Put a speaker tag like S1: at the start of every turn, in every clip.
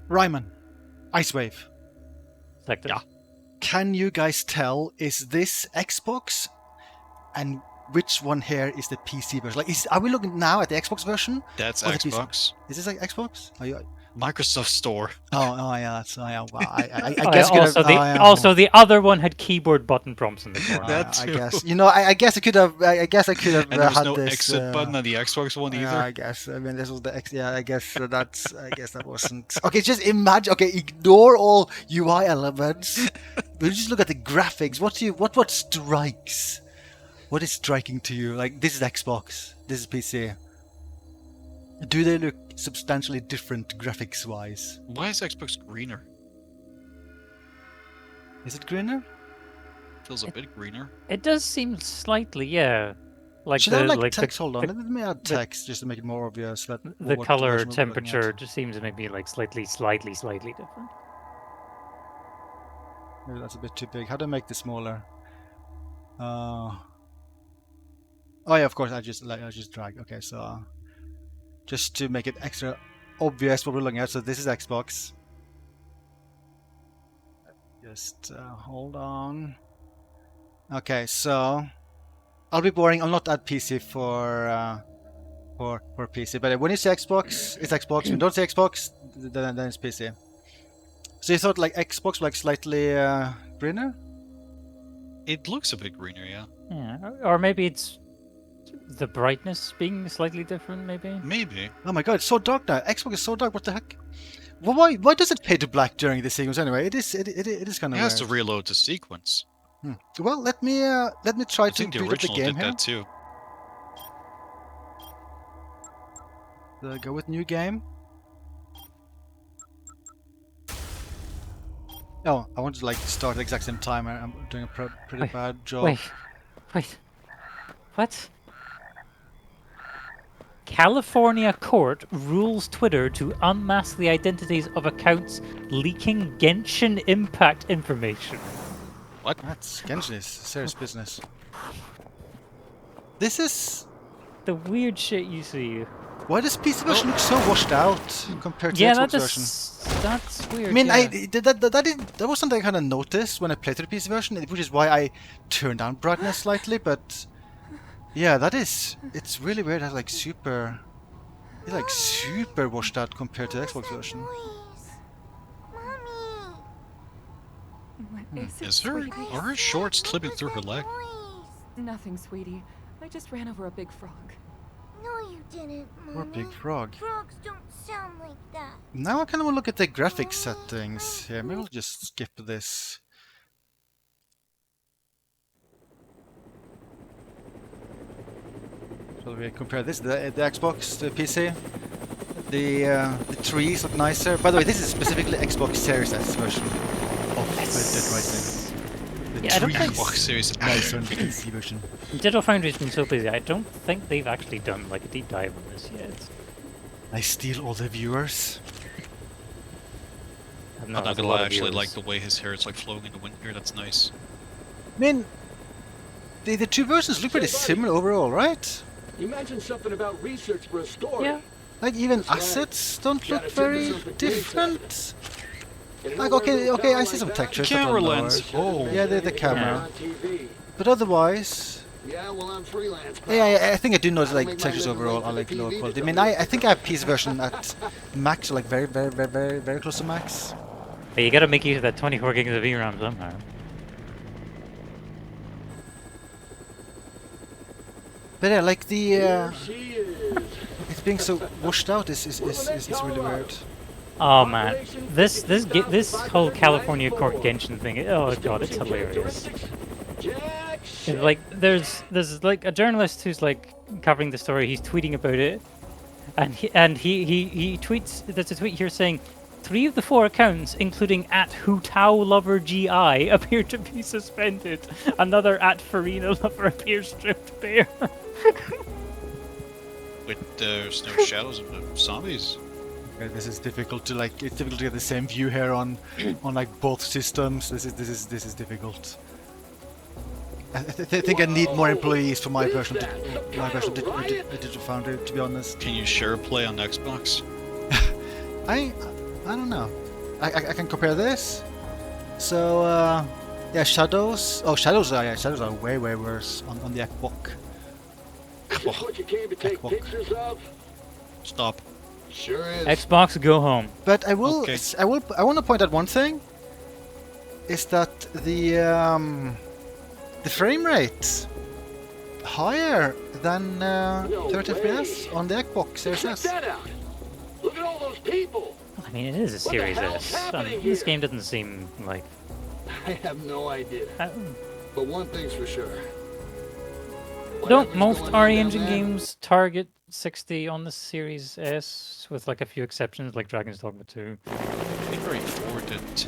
S1: Ryman, Icewave.
S2: Selected.
S3: Yeah.
S1: Can you guys tell, is this Xbox and which one here is the PC version? Like, are we looking now at the Xbox version?
S3: That's
S1: or the PC?
S3: Xbox.
S1: Is this like Xbox? Are you...
S3: Microsoft Store.
S1: Oh yeah, that's yeah. Wow, I
S2: Oh,
S1: guess
S2: yeah, also the other one had keyboard button prompts in the corner.
S3: That
S1: I
S3: too.
S1: guess I guess I could have. I guess I could have
S3: And there was
S1: had
S3: no
S1: this
S3: exit button on the Xbox one either.
S1: Yeah, I guess. I mean, this was the X. Yeah, I guess that's. I guess that wasn't. Okay, just imagine. Okay, ignore all UI elements. But just look at the graphics. What strikes? What is striking to you? Like, this is Xbox. This is PC. Do they look substantially different graphics-wise?
S3: Why is Xbox greener?
S1: Is it greener?
S3: Feels a bit greener.
S2: It does seem slightly, yeah. Like
S1: Should
S2: the
S1: I like
S2: like
S1: text? Hold on,
S2: the,
S1: let me add text just to make it more obvious.
S2: the
S1: what
S2: color
S1: version we're looking
S2: temperature
S1: at.
S2: just seems maybe like slightly different.
S1: Maybe that's a bit too big. How do I make this smaller? Oh yeah, of course. I just drag. Okay, so just to make it extra obvious what we're looking at. So this is Xbox. Just hold on. Okay, so I'll be boring. I'll not add PC for PC. But when you say Xbox, it's Xbox. When you don't say Xbox, then it's PC. So you thought like Xbox like slightly greener?
S3: It looks a bit greener, yeah.
S2: Yeah, or maybe it's the brightness being slightly different, maybe?
S3: Maybe.
S1: Oh my god, it's so dark now. Xbox is so dark. What the heck? Well, why does it fade to black during the sequence anyway? It is kind of
S3: It has to
S1: weird.
S3: reload the sequence.
S1: Well, let me try
S3: I
S1: to
S3: think the
S1: boot up the
S3: original
S1: game
S3: did
S1: here.
S3: that too.
S1: Go with new game. Oh, I wanted to like start at the exact same time. I'm doing a pretty bad job.
S2: Wait. What? California court rules Twitter to unmask the identities of accounts leaking Genshin Impact information.
S3: What?
S1: That's Genshin is serious business. This is...
S2: The weird shit you see.
S1: Why does PC version look so washed out compared to
S2: Yeah,
S1: the Xbox version?
S2: that's weird.
S1: I mean,
S2: yeah.
S1: that was something I kind of noticed when I played through the PC version, which is why I turned down brightness slightly. But yeah, it's really weird. It's like super washed out compared to the Xbox version.
S3: Is her? Are her shorts clipping through her leg?
S4: Nothing, sweetie. I just ran over a big frog.
S5: No, you didn't, Mommy.
S1: Poor big frog.
S5: Frogs don't sound like that.
S1: Now I kind of want to look at the graphics settings here. Maybe we'll just skip this. So we compare this, the Xbox to the PC. The trees look nicer. By the way, this is specifically Xbox Series S version of Dead Rising. The
S2: I don't think
S1: trees
S3: Xbox Series
S1: look nicer on the PC version.
S2: Digital Foundry's been so busy. I don't think they've actually done like a deep dive on this yet.
S1: I steal all the viewers.
S2: I've
S3: I'm not
S2: had a
S3: gonna
S2: lot
S3: lie, I
S2: of
S3: actually
S2: viewers.
S3: like the way his hair is like flowing in the wind here. That's nice.
S1: I mean, the two versions look pretty similar overall, right?
S6: Imagine something about research for a story.
S2: Yeah.
S1: Like even assets don't look very different. Like okay, I see some textures. that
S3: Camera
S1: are lower.
S3: lens. Oh.
S1: Yeah, the camera.
S6: On TV.
S1: But otherwise,
S6: Yeah, well, I'm freelance. pal.
S1: yeah, I think I do notice
S6: I'll
S1: like
S6: make my
S1: textures
S6: living
S1: overall
S6: like
S1: are like
S6: a
S1: low
S6: TV
S1: quality. I mean, I think I have PC version at max, or like very close to max.
S2: But you gotta make use of that 24 gigs of VRAM somehow.
S1: But yeah, like the
S6: Here she is.
S1: it's being so washed out is really weird.
S2: Oh man, this whole California court Genshin thing. Oh god, it's hilarious.
S6: Jack
S2: It's like there's like a journalist who's like covering the story. He's tweeting about it, and he tweets. There's a tweet here saying 3 of the 4 accounts, including @HutauLoverGI, appear to be suspended. Another @FarinaLover appears stripped bare.
S3: With there's no shadows of the zombies.
S1: Okay, this is difficult to like. It's difficult to get the same view here on like both systems. This is difficult. I think I need more employees for my version of Digital Foundry, to be honest.
S3: Can you share play on Xbox?
S1: I I don't know. I can compare this. So yeah, shadows. Oh, shadows are way worse on the Xbox.
S6: Is this what you came to take
S1: Xbox.
S6: pictures of?
S3: Stop.
S6: Sure is.
S2: Xbox, go home.
S1: But I will.
S3: Okay.
S1: I want to point out one thing. Is that the frame rate higher than
S6: No
S1: 30
S6: way.
S1: FPS on the Xbox Series
S6: Check
S1: S?
S6: that out. Look at all those people.
S2: I mean, it is a
S6: What the
S2: Series
S6: hell's
S2: S.
S6: happening
S2: This
S6: here?
S2: game doesn't seem like.
S6: I have no idea. But one thing's for sure.
S2: Don't
S6: Whatever's
S2: most
S6: going on
S2: RE
S6: down
S2: Engine
S6: there,
S2: games target 60 on the Series S, with like a few exceptions, like Dragon's Dogma 2?
S3: I think Raid 4 didn't.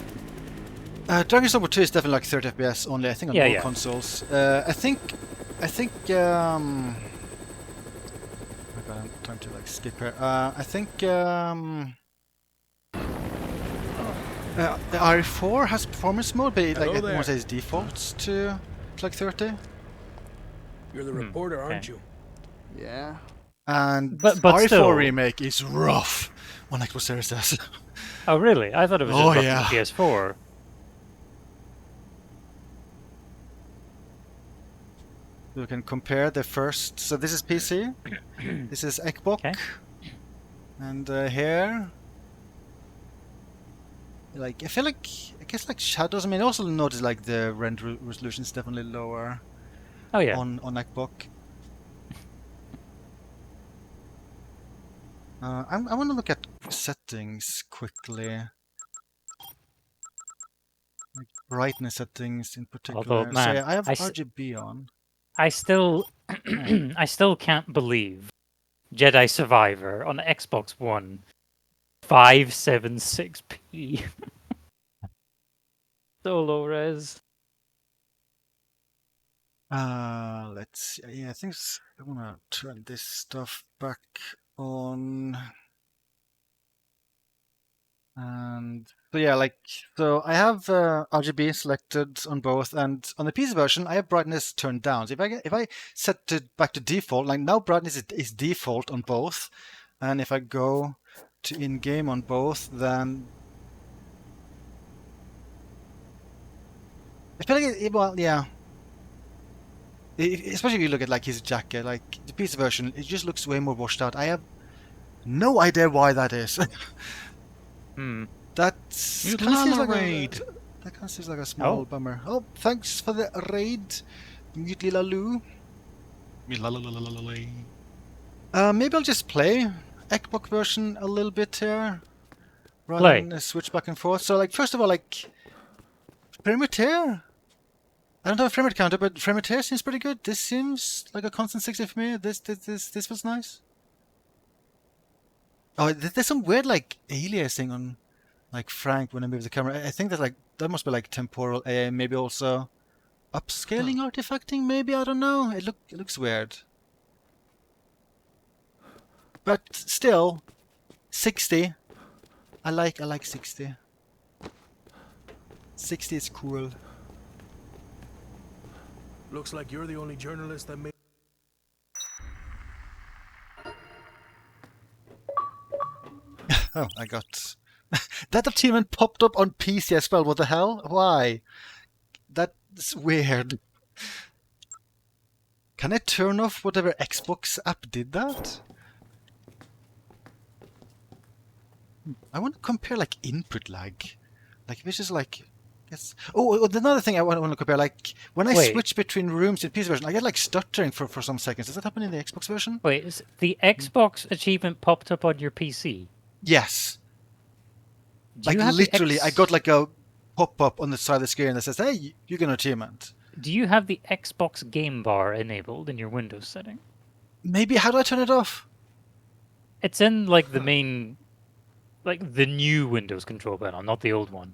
S1: Dragon's Dogma 2 is definitely like 30 FPS only. I think on
S2: Yeah,
S1: both
S2: yeah.
S1: consoles. I think. Oh my god, I'm trying to like skip here. I think the RE4 has performance mode, but it, like
S7: Hello
S1: it more
S7: there.
S1: says defaults to like 30.
S7: You're the reporter, aren't
S2: okay.
S7: you?
S6: Yeah.
S1: And
S2: But
S1: RE4
S2: still.
S1: remake is rough on Xbox Series S.
S2: Oh, really? I thought it was
S1: Oh,
S2: just rough
S1: yeah.
S2: on the PS4.
S1: You can compare the first. So this is PC. This is Xbox.
S2: Okay.
S1: And here, like I feel like I guess like shadows. I mean, I also notice like the render resolution is definitely lower
S2: Oh, yeah.
S1: on Xbox. I want to look at settings quickly, like brightness settings in particular.
S2: Although, man,
S1: so yeah, I have
S2: I s-
S1: RGB on.
S2: I still, I still can't believe Jedi Survivor on Xbox One, 576p. So low res.
S1: Let's see. Yeah, I think I wanna turn this stuff back on. And so yeah, like so I have RGB selected on both, and on the PC version I have brightness turned down. So if I set it back to default, like now brightness is default on both, and if I go to in-game on both, then I feel like well, yeah. Especially if you look at like his jacket, like the PC version, it just looks way more washed out. I have no idea why that is. That's
S3: You
S1: kind of seems like
S3: raid.
S1: that kind of seems like a small bummer. Oh, thanks for the raid, Mutely Lalu. Maybe I'll just play Xbox version a little bit here, rather than switch back and forth. So, like, first of all, like, frame rate here. I don't have a frame rate counter, but frame rate here seems pretty good. This seems like a constant 60 for me. This was nice. Oh, there's some weird like aliasing on like Frank when I move the camera. I think that like that must be like temporal AI, maybe also upscaling artifacting. Maybe I don't know. It looks weird. But still, 60. I like 60. 60 is cool.
S7: Looks like you're the only journalist that made.
S1: Oh, I got that achievement popped up on PC as well. What the hell? Why? That's weird. Can I turn off whatever Xbox app did that? I want to compare like input lag. Like if it's just like yes. Oh, another thing I want to compare, like when I
S2: Wait.
S1: switch between rooms in PC version, I get like stuttering for some seconds. Does that happen in the Xbox version?
S2: Wait, is the Xbox achievement popped up on your PC?
S1: Yes.
S2: Do
S1: Like
S2: you have the
S1: literally, I got like a pop-up on the side of the screen that says, "Hey, you got an achievement."
S2: Do you have the Xbox game bar enabled in your Windows setting?
S1: Maybe how do I turn it off?
S2: It's in like the main, like the new Windows control panel, not the old one.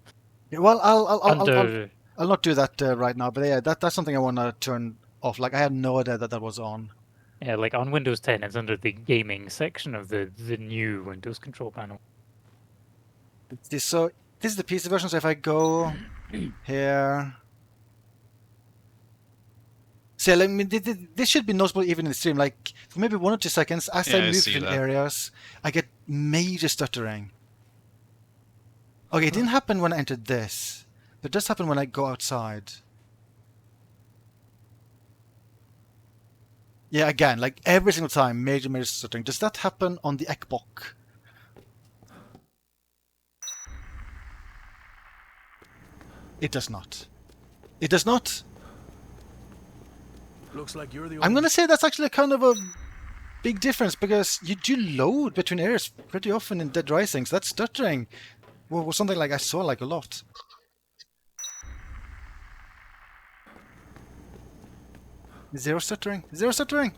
S1: Yeah, well,
S2: Under
S1: I'll not do that right now. But yeah, that's something I want to turn off. Like I had no idea that was on.
S2: yeah, like on Windows 10, it's under the gaming section of the new Windows control panel.
S1: So this is the PC version. So if I go here. So yeah, this should be noticeable even in the stream. Like for maybe 1 or 2 seconds, as
S3: Yeah,
S1: I
S3: I
S1: move
S3: see
S1: between
S3: that.
S1: areas, I get major stuttering. Okay, it didn't happen when I entered this, but it does happen when I go outside. Yeah, again, like every single time, major stuttering. Does that happen on the Ekbok? It does not. It does not.
S7: Looks like you're the
S1: I'm
S7: only.
S1: gonna say that's actually kind of a big difference because you do load between areas pretty often in Dead Rising, so that's stuttering. Was something like I saw like a lot. Zero stuttering. Zero stuttering.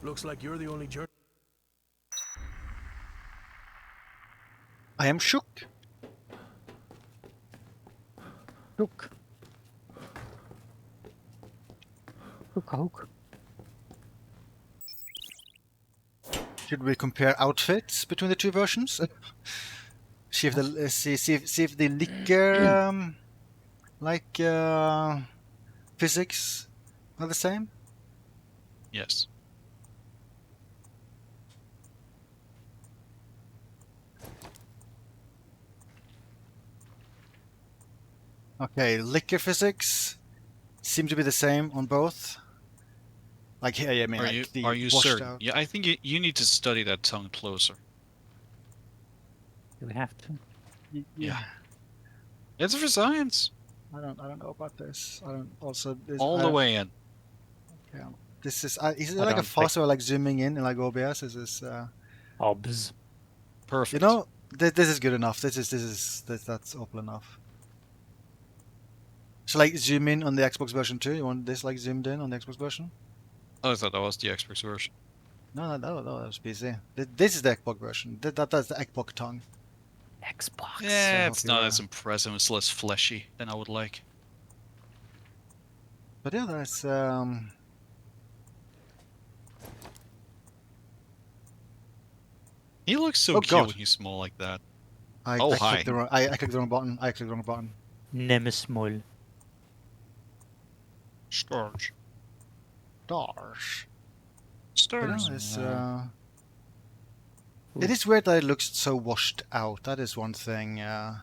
S7: Looks like you're the only journalist.
S1: I am shook.
S2: Hook. Hook.
S1: Should we compare outfits between the two versions? See if the see if the liquor physics are the same.
S3: Yes.
S1: Okay, liquor physics seem to be the same on both. Like here, I mean,
S3: Are
S1: like
S3: you
S1: the
S3: are you
S1: washed
S3: certain?
S1: out.
S3: Yeah, I think you need to study that tongue closer.
S2: Do we have to?
S3: Yeah. It's for science.
S1: I don't know about this. I don't also this,
S3: All the way in.
S1: Yeah. This is it
S2: I
S1: like a
S2: don't
S1: fast way like zooming in like OBS? Is this
S2: Obs.
S1: you
S3: Perfect.
S1: know this is good enough. That's awful enough. So like zoom in on the Xbox version too. You want this like zoomed in on the Xbox version?
S3: Oh, I thought that was the Xbox version.
S1: No, that was PC. This is the Xbox version. That's the Xbox tongue.
S2: Xbox.
S3: Yeah,
S1: hope
S3: it's
S1: you
S3: not
S1: are.
S3: as impressive. It's less fleshy than I would like.
S1: But yeah, there's
S3: He looks so
S1: Oh,
S3: cute
S1: God.
S3: when he's small like that.
S1: I
S3: Oh,
S1: I
S3: hi.
S1: clicked the wrong I clicked the wrong button. I clicked the wrong button.
S2: Nemesimol.
S3: Stars.
S1: Gosh. But
S3: Stars.
S1: no, it is weird that it looks so washed out. That is one thing.
S2: Yeah,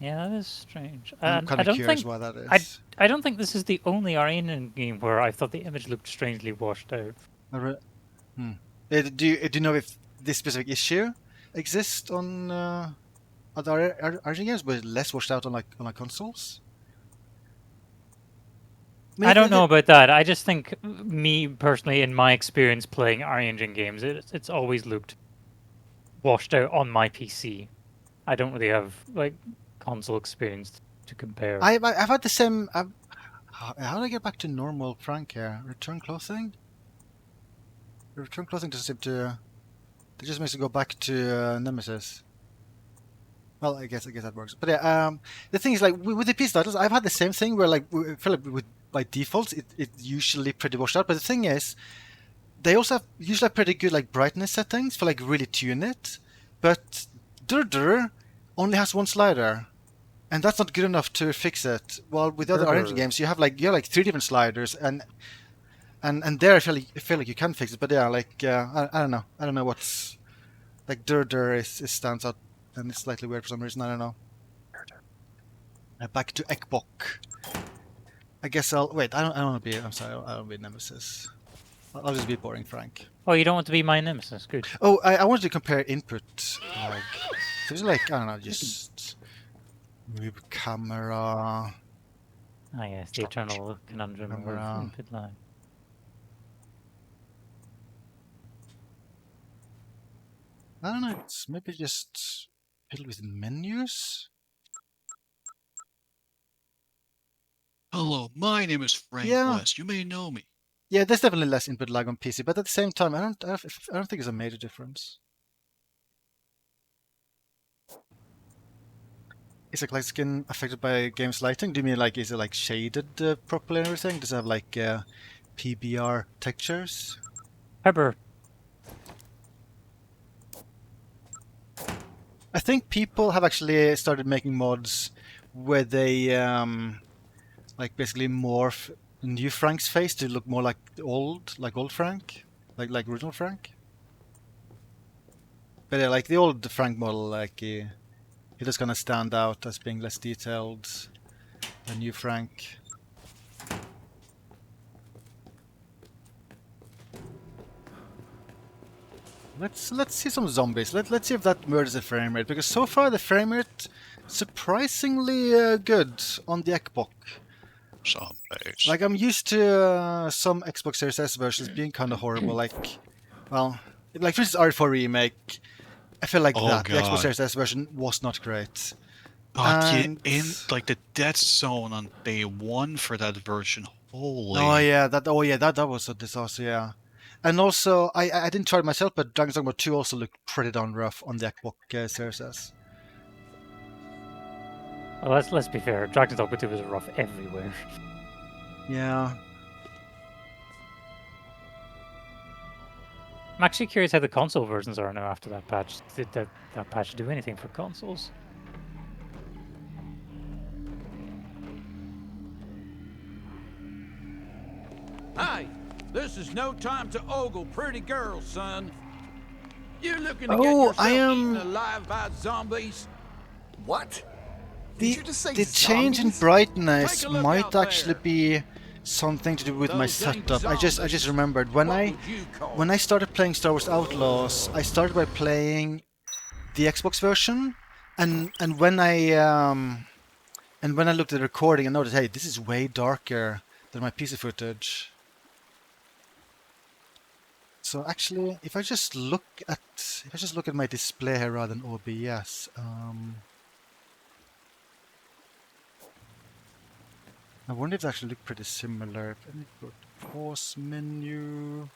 S2: that is strange.
S1: I'm
S2: And
S1: kind
S2: I
S1: of
S2: don't
S1: curious
S2: think
S1: why that is.
S2: I don't think this is the only Arena game where I thought the image looked strangely washed out.
S1: Do you know if this specific issue exists on other RPG games, but less washed out on like consoles?
S2: I don't know about that. I just think me personally, in my experience playing Engine games, it's always looked washed out on my PC. I don't really have like console experience to compare.
S1: I've had the same. How do I get back to normal Frank here? Return clothing. Return clothing doesn't seem to. It just makes it go back to Nemesis. Well, I guess that works. But yeah, the thing is like with the PC titles, I've had the same thing where like I feel like with by default it's usually pretty washed out. But the thing is, they also usually have pretty good like brightness settings for like really tune it. But DRDR only has one slider, and that's not good enough to fix it. While with other RPG games, you have like 3 different sliders, and there I feel like you can fix it. But yeah, like I don't know. I don't know what's like DRDR is stands out. And it's slightly weird for some reason, I don't know. Back to Ekbok. I guess I'll wait. I don't want to be. I'm sorry. I don't want to be Nemesis. I'll just be boring, Frank.
S2: Oh, you don't want to be my Nemesis? Good.
S1: Oh, I wanted to compare input. Like, so it's like I don't know, just move camera.
S2: Ah, yes, the eternal conundrum of
S1: Camera.
S2: input lag.
S1: I don't know. It's maybe just filled with menus.
S3: Hello, my name is Frank
S1: Yeah.
S3: West. You may know me.
S1: Yeah, there's definitely less input lag on PC, but at the same time, I don't think it's a major difference. Is it like skin affected by game's lighting? Do you mean like is it like shaded properly and everything? Does it have like PBR textures?
S2: Pepper.
S1: I think people have actually started making mods where they like basically morph new Frank's face to look more like old Frank, like original Frank. But yeah, like the old Frank model, like he just gonna stand out as being less detailed than new Frank. Let's see some zombies. Let's see if that murders the frame rate, because so far the frame rate surprisingly good on the Xbox.
S3: Zombies.
S1: Like I'm used to some Xbox Series S versions being kind of horrible. Like, well, like for instance, R4 remake. I feel like
S3: Oh,
S1: that the Xbox
S3: God.
S1: Series S version was not great.
S3: But
S1: And
S3: in like the death zone on day 1 for that version. Holy.
S1: that was a disaster. Yeah. And also, I didn't try it myself, but Dragon's Dogma 2 also looked pretty darn rough on the Xbox Series S.
S2: Well, let's be fair. Dragon's Dogma 2 was rough everywhere.
S1: Yeah.
S2: I'm actually curious how the console versions are now after that patch. Did that patch do anything for consoles?
S8: Hey, this is no time to ogle pretty girls, son. You looking to
S1: Oh,
S8: get yourself
S1: I am-
S8: eaten alive by zombies?
S7: What?
S1: The change in brightness
S8: Take a look
S1: might
S8: out
S1: actually
S8: there.
S1: be something to do with my
S8: Those ain't
S1: setup. I just
S8: zombies.
S1: remembered
S8: What would you call
S1: when I started playing Star Wars Outlaws, I started by playing the Xbox version, and when I looked at the recording, I noticed, hey, this is way darker than my PC footage. So actually, if I just look at my display here rather than OBS, I wonder if they actually look pretty similar. Let me go to pause menu.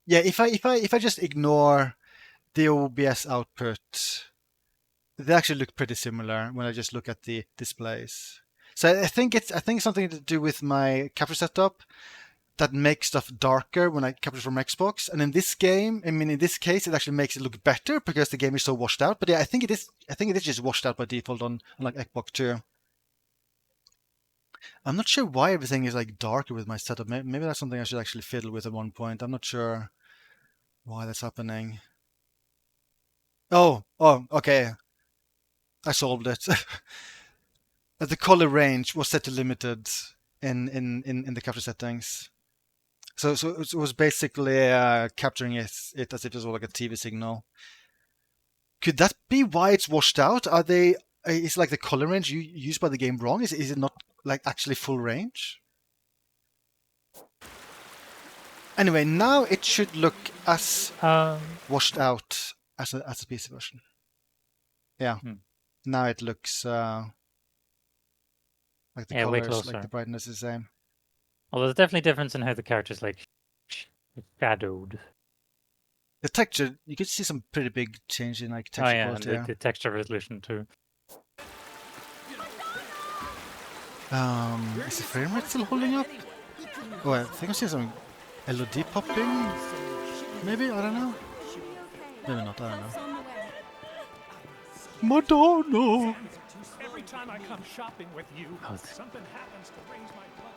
S1: Yeah, if I just ignore the OBS output, they actually look pretty similar when I just look at the displays. So I think it's something to do with my capture setup that makes stuff darker when I capture from Xbox. And in this game, I mean, in this case, it actually makes it look better because the game is so washed out. But yeah, I think it is just washed out by default on like Xbox too. I'm not sure why everything is like darker with my setup. Maybe that's something I should actually fiddle with at one point. I'm not sure why that's happening. Oh, okay. I solved it. The color range was set to limited in the capture settings. So it was basically capturing it as if it was like a TV signal. Could that be why it's washed out? Is like the color range used by the game wrong? Is it not like actually full range? Anyway, now it should look as washed out as a PC version. Yeah. Now it looks like the
S2: way
S1: colors,
S2: closer.
S1: like the brightness is the same.
S2: Well, there's definitely a difference in how the characters like shadowed.
S1: The texture, you could see some pretty big change in like texture
S2: Oh yeah,
S1: quality.
S2: and the texture resolution too.
S1: Is the frame rate still holding up? Oh, I think I see some LOD popping. Maybe, I don't know. Maybe not, I don't know. Madonna!
S9: Every time I come shopping with you, something happens to raise my blood.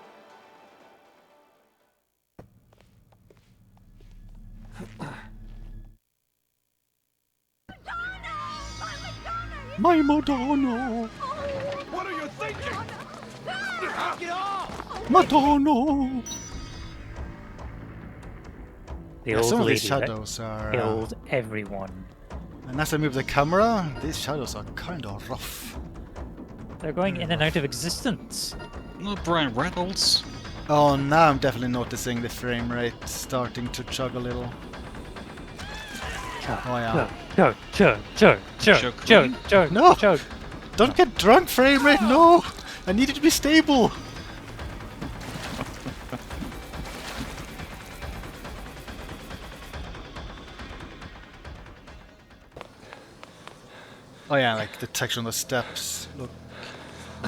S1: My Madonna!
S8: What are you thinking? Knock it off!
S1: Madonna!
S2: The old
S1: some of
S2: lady
S1: these
S2: that
S1: shadows are...
S2: killed everyone.
S1: And as I move the camera, these shadows are kind of rough.
S2: They're going in and out of existence.
S3: No, Brian Reynolds.
S1: Oh, now I'm definitely noticing the frame rate starting to chug a little. Oh yeah.
S2: Chug.
S1: No!
S2: Chug.
S1: Don't get drunk, frame rate, no! I need it to be stable! Oh yeah, like the texture on the steps looks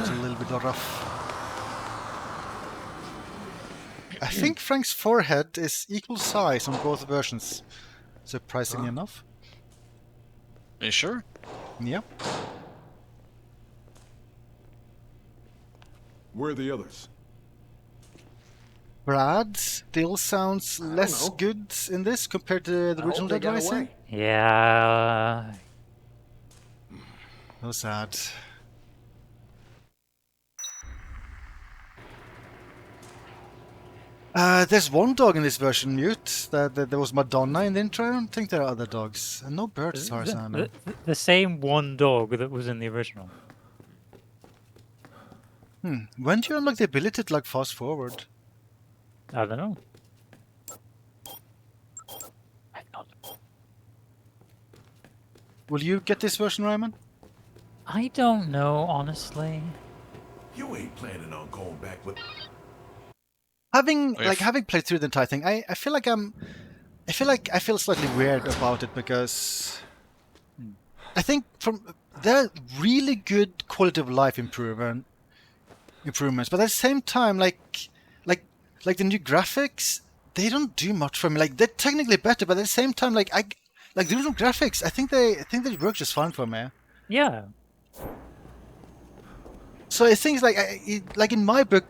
S1: a little bit rough. I think Frank's forehead is equal size on both versions, surprisingly enough.
S3: Are you sure?
S1: Yep.
S10: Where are the others?
S1: Brad still sounds less
S6: know.
S1: good in this compared to the
S6: I
S1: original
S6: hope they
S1: Dead
S6: got
S1: Rising.
S6: away.
S2: Yeah.
S1: So sad. There's one dog in this version, Mute. There was Madonna in the intro. I don't think there are other dogs. And no birds as far as I know.
S2: The same one dog that was in the original.
S1: When do you unlock the ability to like fast forward?
S2: I don't know. I've not.
S1: Will you get this version, Ryman?
S2: I don't know, honestly.
S7: You ain't planning on going back with.
S1: Having played through the entire thing, I feel like I feel slightly weird about it because I think there are really good quality of life improvements, but at the same time, like the new graphics, they don't do much for me. Like they're technically better, but at the same time, like the original graphics, I think they work just fine for me.
S2: Yeah.
S1: So I think like in my book.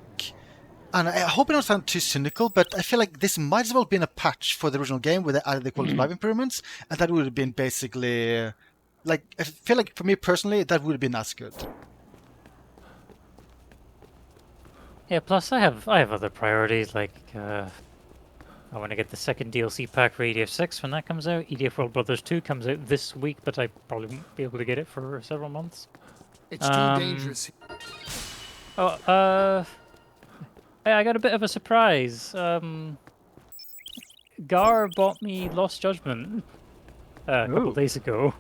S1: And I hope I don't sound too cynical, but I feel like this might as well have been a patch for the original game where they added the quality of life improvements, and that would have been basically, like, I feel like for me personally, that would have been as good.
S2: Yeah, plus I have other priorities, like, I want to get the second DLC pack for EDF 6 when that comes out. EDF World Brothers 2 comes out this week, but I probably won't be able to get it for several months.
S10: It's too dangerous.
S2: Oh, hey, I got a bit of a surprise. Gar bought me Lost Judgment a couple days ago,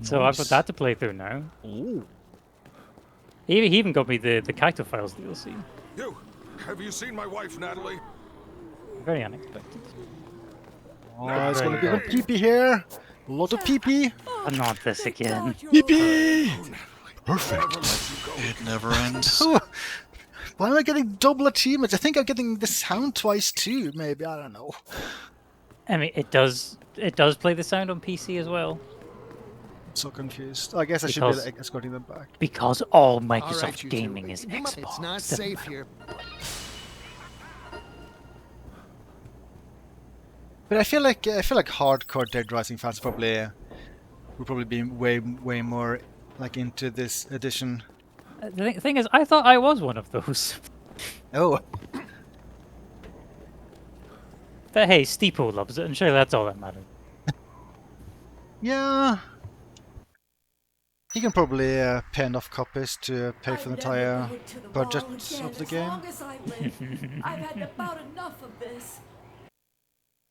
S2: so I've got that to play through now.
S1: Ooh.
S2: He even got me the Kaito Files DLC.
S11: Have you seen my wife, Natalie?
S2: Very unexpected.
S1: Oh, it's gonna be a pee-pee here. A lot of pee-pee.
S2: Not this again.
S1: Pee-pee!
S3: Perfect. It never ends.
S1: Why am I getting double achievements? I think I'm getting the sound twice too, maybe, I don't know.
S2: I mean, it does play the sound on PC as well.
S1: I'm so confused. I guess I should be escorting them back.
S2: Because all Microsoft gaming is Xbox.
S10: It's not safe here.
S1: But I feel like hardcore Dead Rising fans would probably be way more like into this edition.
S2: The thing is, I thought I was one of those.
S1: Oh.
S2: But hey, Steeple loves it, and surely that's all that matters.
S1: Yeah. He can probably pay enough copies to pay for the entire budget of the game.
S12: I've had about enough of this.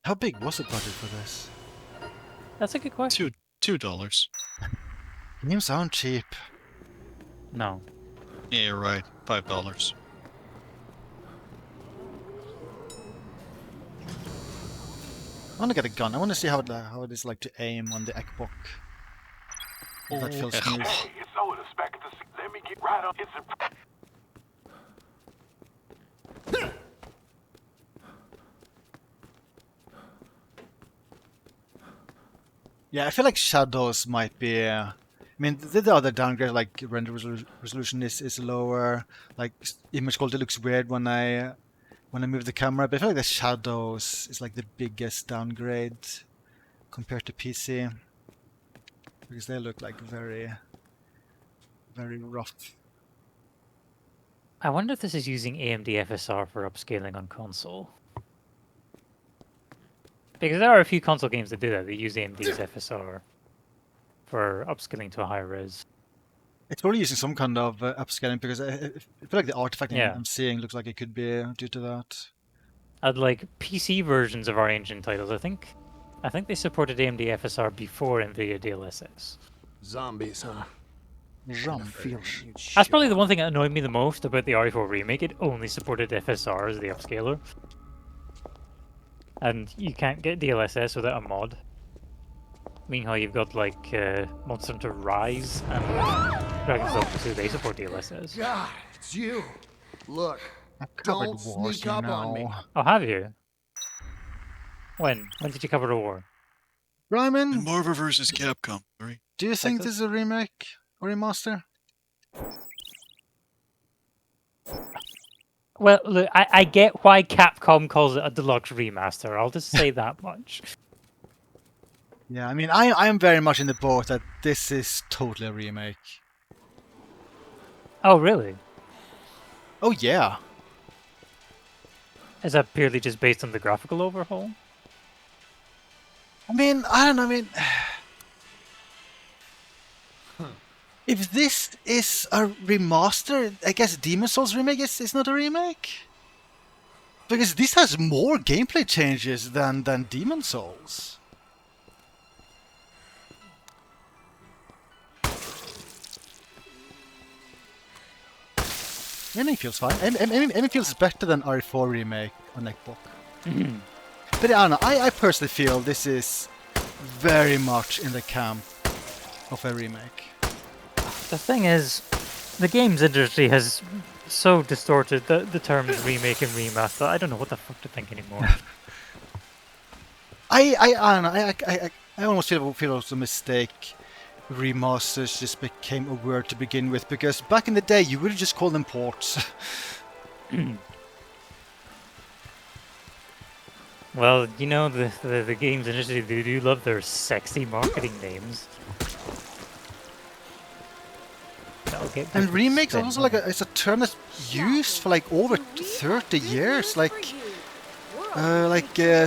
S1: How big was the budget for this?
S2: That's a good question.
S3: $2.
S1: Games aren't cheap.
S2: No.
S3: Yeah, you're right. $5.
S1: I want to get a gun. I want to see how it is like to aim on the Ekbok. That feels smooth.
S11: It's so unexpected. Let me get right up.
S1: Yeah, I feel like shadows might be. I mean, the other downgrade, like render resolution is lower. Like image quality looks weird when I move the camera, but I feel like the shadows is like the biggest downgrade compared to PC because they look like very, very rough.
S2: I wonder if this is using AMD FSR for upscaling on console. Because there are a few console games that do that. They use AMD's FSR for upscaling to a higher res.
S1: It's probably using some kind of upscaling because I feel like the artifacting I'm seeing looks like it could be due to that.
S2: I'd like PC versions of our engine titles. I think they supported AMD FSR before NVIDIA DLSS.
S10: Zombies, huh?
S1: Zombies.
S2: That's probably the one thing that annoyed me the most about the RE4 remake. It only supported FSR as the upscaler. And you can't get DLSS without a mod. Meanwhile, you've got like Monster Hunter Rise and Dragon's Dogma 2, they support DLSS.
S10: God, it's you. Look, don't sneak up on me.
S2: Oh, have you? When? When did you cover the war?
S1: Ryman?
S3: Marvel vs. Capcom 3.
S1: Do you think this is a remake or remaster?
S2: Well, look, I get why Capcom calls it a deluxe remaster. I'll just say that much.
S1: Yeah, I mean, I am very much in the boat that this is totally a remake.
S2: Oh, really?
S1: Oh yeah.
S2: Is that purely just based on the graphical overhaul?
S1: I mean, I don't know. I mean, if this is a remaster, I guess Demon's Souls remake is not a remake. Because this has more gameplay changes than Demon's Souls. Aiming feels fine. Aiming feels better than RE4 remake on Neckbook. But I don't know. I personally feel this is very much in the camp of a remake.
S2: The thing is, the games industry has so distorted the terms remake and remaster. I don't know what the fuck to think anymore.
S1: I don't know. I almost feel it was a mistake. Remasters just became a word to begin with, because back in the day you would just call them ports.
S2: Well, you know, the games industry, they do love their sexy marketing names.
S1: And remakes are also like it's a term that's used for like over 30 years. Like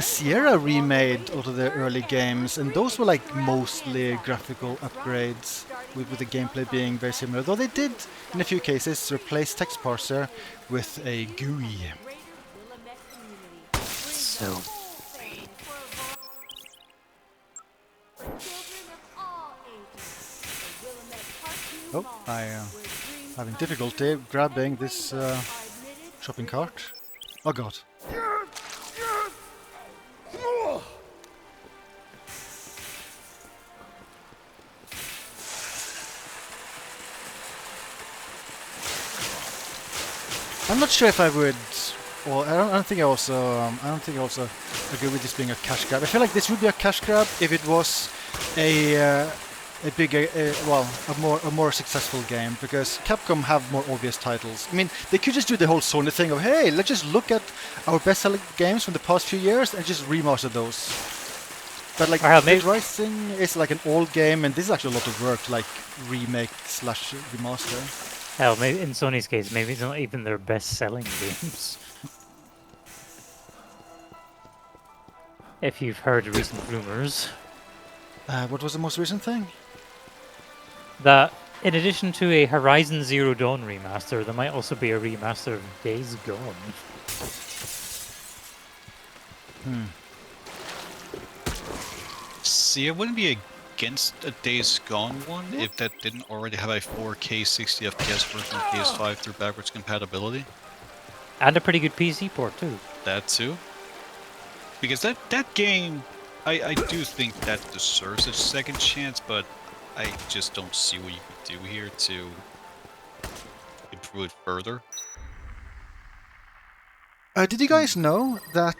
S1: Sierra remade a lot of their early games, and those were like mostly graphical upgrades, with the gameplay being very similar. Though they did, in a few cases, replace text parser with a GUI.
S2: So.
S1: Oh, I am having difficulty grabbing this shopping cart. Oh god. I'm not sure if I would. Well, I don't think I also agree with this being a cash grab. I feel like this would be a cash grab if it was a bigger, a more successful game, because Capcom have more obvious titles. I mean, they could just do the whole Sony thing of, hey, let's just look at our best-selling games from the past few years and just remaster those. But like, Dead Rising is like an old game, and this is actually a lot of work, like remake / remaster.
S2: Hell, maybe in Sony's case, maybe it's not even their best-selling games. If you've heard recent rumors.
S1: What was the most recent thing?
S2: That in addition to a Horizon Zero Dawn remaster, there might also be a remaster of Days Gone.
S3: See, I wouldn't be against a Days Gone one if that didn't already have a 4K 60 FPS version of PS5 through backwards compatibility.
S2: And a pretty good PC port too.
S3: That too. Because that game, I do think that deserves a second chance, but I just don't see what you can do here to improve it further.
S1: Did you guys know that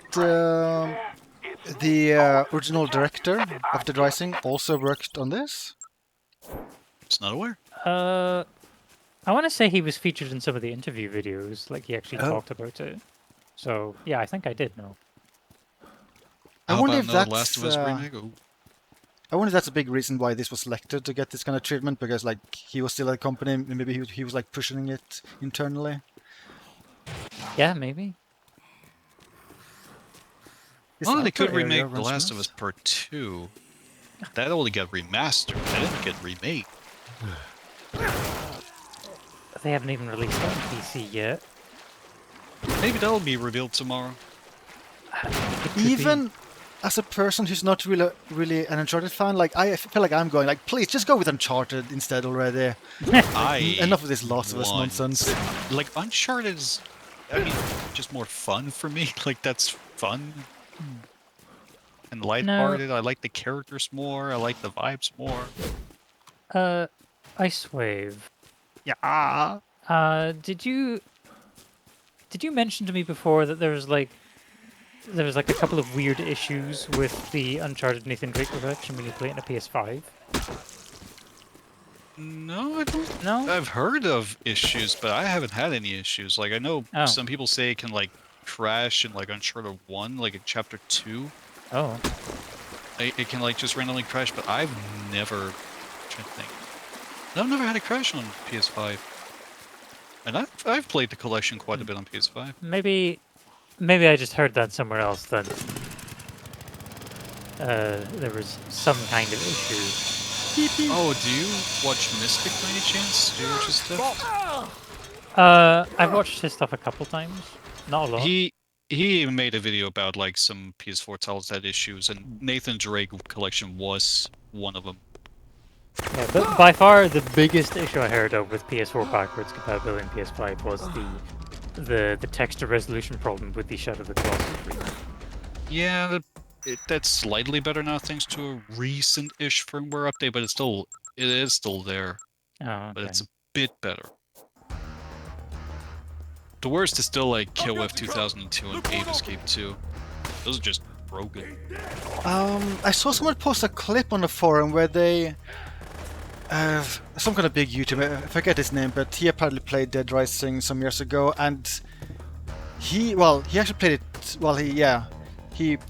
S1: the original director of Dead Rising also worked on this?
S3: It's not aware.
S2: I want to say he was featured in some of the interview videos, like he actually talked about it. So yeah, I think I did know.
S1: I wonder if that's
S3: Last of Us remake?
S1: I wonder if that's a big reason why this was selected to get this kind of treatment, because like he was still at the company, and maybe he was like pushing it internally.
S2: Yeah, maybe.
S3: Oh, they could remake The Last of Us Part 2. That only got remastered. That didn't get remade.
S2: They haven't even released it on PC yet.
S3: Maybe that'll be revealed tomorrow.
S1: Even as a person who's not really an Uncharted fan, like I feel like I'm going like, please just go with Uncharted instead already. Enough of this Last of Us nonsense.
S3: Like Uncharted is, I mean, just more fun for me. Like that's fun and lighthearted. I like the characters more. I like the vibes more.
S2: Icewave.
S1: Yeah.
S2: Did you mention to me before that there was like a couple of weird issues with the Uncharted Nathan Drake collection when you play it on a PS5?
S3: No, I don't.
S2: No?
S3: I've heard of issues, but I haven't had any issues. Like I know
S2: Oh.
S3: some people say it can like crash in like Uncharted 1, like in Chapter 2.
S2: Oh.
S3: It can like just randomly crash, but I've never. I'm trying to think. I've never had a crash on PS5, and I've played the collection quite a bit on PS5.
S2: Maybe I just heard that somewhere else that there was some kind of issue.
S3: Oh, do you watch Mystic by any chance? Do you watch his stuff?
S2: I've watched his stuff a couple times, not a lot.
S3: He even made a video about like some PS4 titles that had issues, and Nathan Drake collection was one of them.
S2: Yeah, but by far the biggest issue I heard of with PS4 backwards compatibility in PS5 was the texture resolution problem with the Shadow of the Colossus remake.
S3: Yeah, that's slightly better now thanks to a recent-ish firmware update, but it is still there.
S2: Oh, okay.
S3: But it's a bit better. The worst is still like KOF 2002 and Ape Escape 2. Those are just broken.
S1: I saw someone post a clip on the forum where they some kind of big YouTuber, I forget his name, but he apparently played Dead Rising some years ago, and he actually played it. Well, he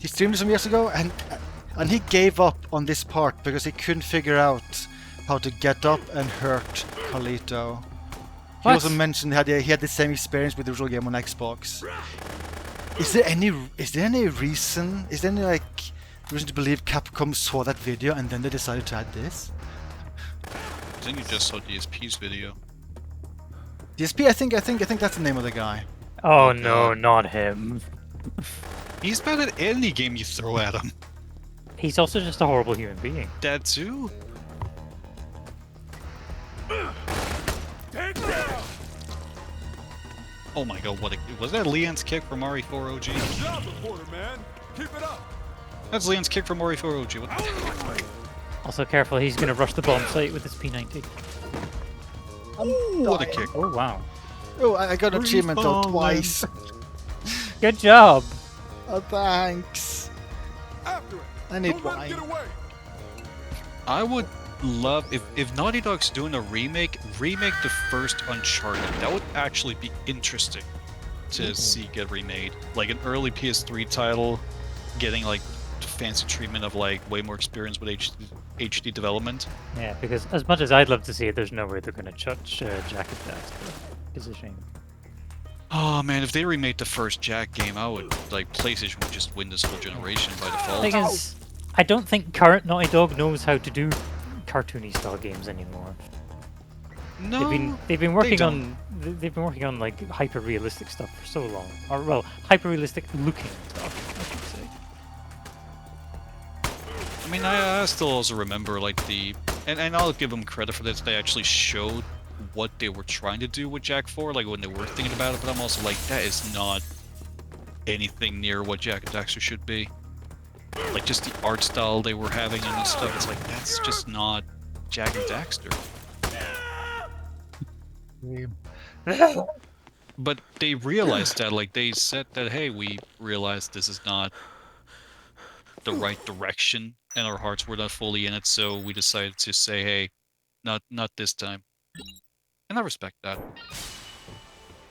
S1: streamed it some years ago, and he gave up on this part because he couldn't figure out how to get up and hurt Carlito. He also mentioned he had the same experience with the original game on Xbox. Is there any reason? Is there any reason to believe Capcom saw that video and then they decided to add this?
S3: I think you just saw DSP's video.
S1: DSP, I think that's the name of the guy.
S2: Oh no, not him.
S3: He's bad at any game you throw at him.
S2: He's also just a horrible human being.
S3: That too. Oh my god, was that Leon's kick from RE4 OG?
S11: Good job, reporter, man. Keep it up.
S3: That's Leon's kick from RE4 OG. What the heck?
S2: Also careful, he's gonna rush the bomb site with his P90.
S3: What a kick.
S2: Oh wow.
S1: Oh, I got an achievement though twice.
S2: Good job.
S1: Oh, thanks.
S11: After it.
S1: I need
S11: Don't let him
S1: wine.
S11: get away.
S3: I would love if Naughty Dog's doing a remake the first Uncharted. That would actually be interesting to see get remade. Like an early PS3 title, getting like fancy treatment of like way more experience with HD development.
S2: Yeah, because as much as I'd love to see it, there's no way they're gonna touch Jack and Daxter. It's a shame.
S3: Oh man, if they remade the first Jack game, I would like PlayStation would just win this whole generation by default.
S2: The thing is, I don't think current Naughty Dog knows how to do cartoony style games anymore.
S3: No,
S2: they've been working on like hyper realistic stuff for so long, or well, hyper realistic looking stuff, I should say.
S3: I mean, I still also remember like and I'll give them credit for this. They actually showed what they were trying to do with Jak 4, like when they were thinking about it. But I'm also like, that is not anything near what Jak and Daxter should be. Like just the art style they were having and stuff. It's like that's just not Jak and Daxter. But they realized that, like they said that, hey, we realized this is not the right direction, and our hearts were not fully in it, so we decided to say, hey, not this time. And I respect that.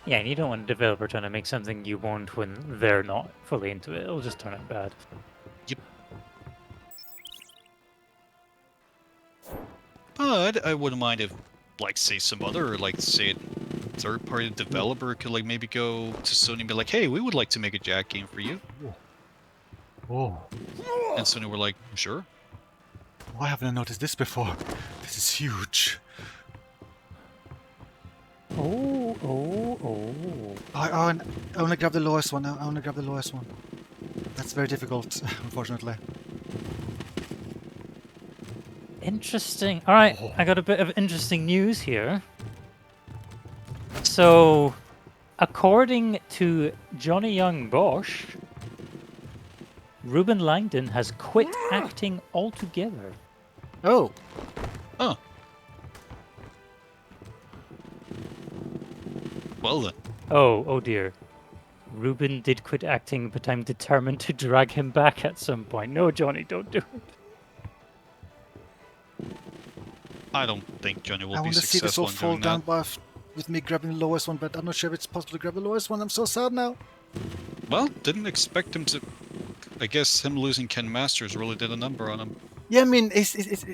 S2: Yeah, and you don't want a developer trying to make something you want when they're not fully into it. It'll just turn out bad.
S3: Yep. But I wouldn't mind if, like, say some other, like, say, third-party developer could, like, maybe go to Sony and be like, hey, we would like to make a Jak game for you.
S1: Oh.
S3: And Sony were like, sure.
S1: Why haven't I noticed this before? This is huge. I want to grab the lowest one. I want to grab the lowest one. That's very difficult, unfortunately.
S2: Interesting. All right, I got a bit of interesting news here. So, according to Johnny Young Bosch, Ruben Langdon has quit acting altogether.
S1: Oh.
S3: Oh. Well then.
S2: Oh dear. Ruben did quit acting, but I'm determined to drag him back at some point. No, Johnny, don't do it.
S3: I don't think Johnny will
S1: I
S3: be
S1: want to see this all
S3: successful in
S1: fall
S3: doing
S1: down
S3: that.
S1: with me grabbing the lowest one, but I'm not sure if it's possible to grab the lowest one. I'm so sad now.
S3: Well, didn't expect him to. I guess him losing Ken Masters really did a number on him.
S1: Yeah, I mean, is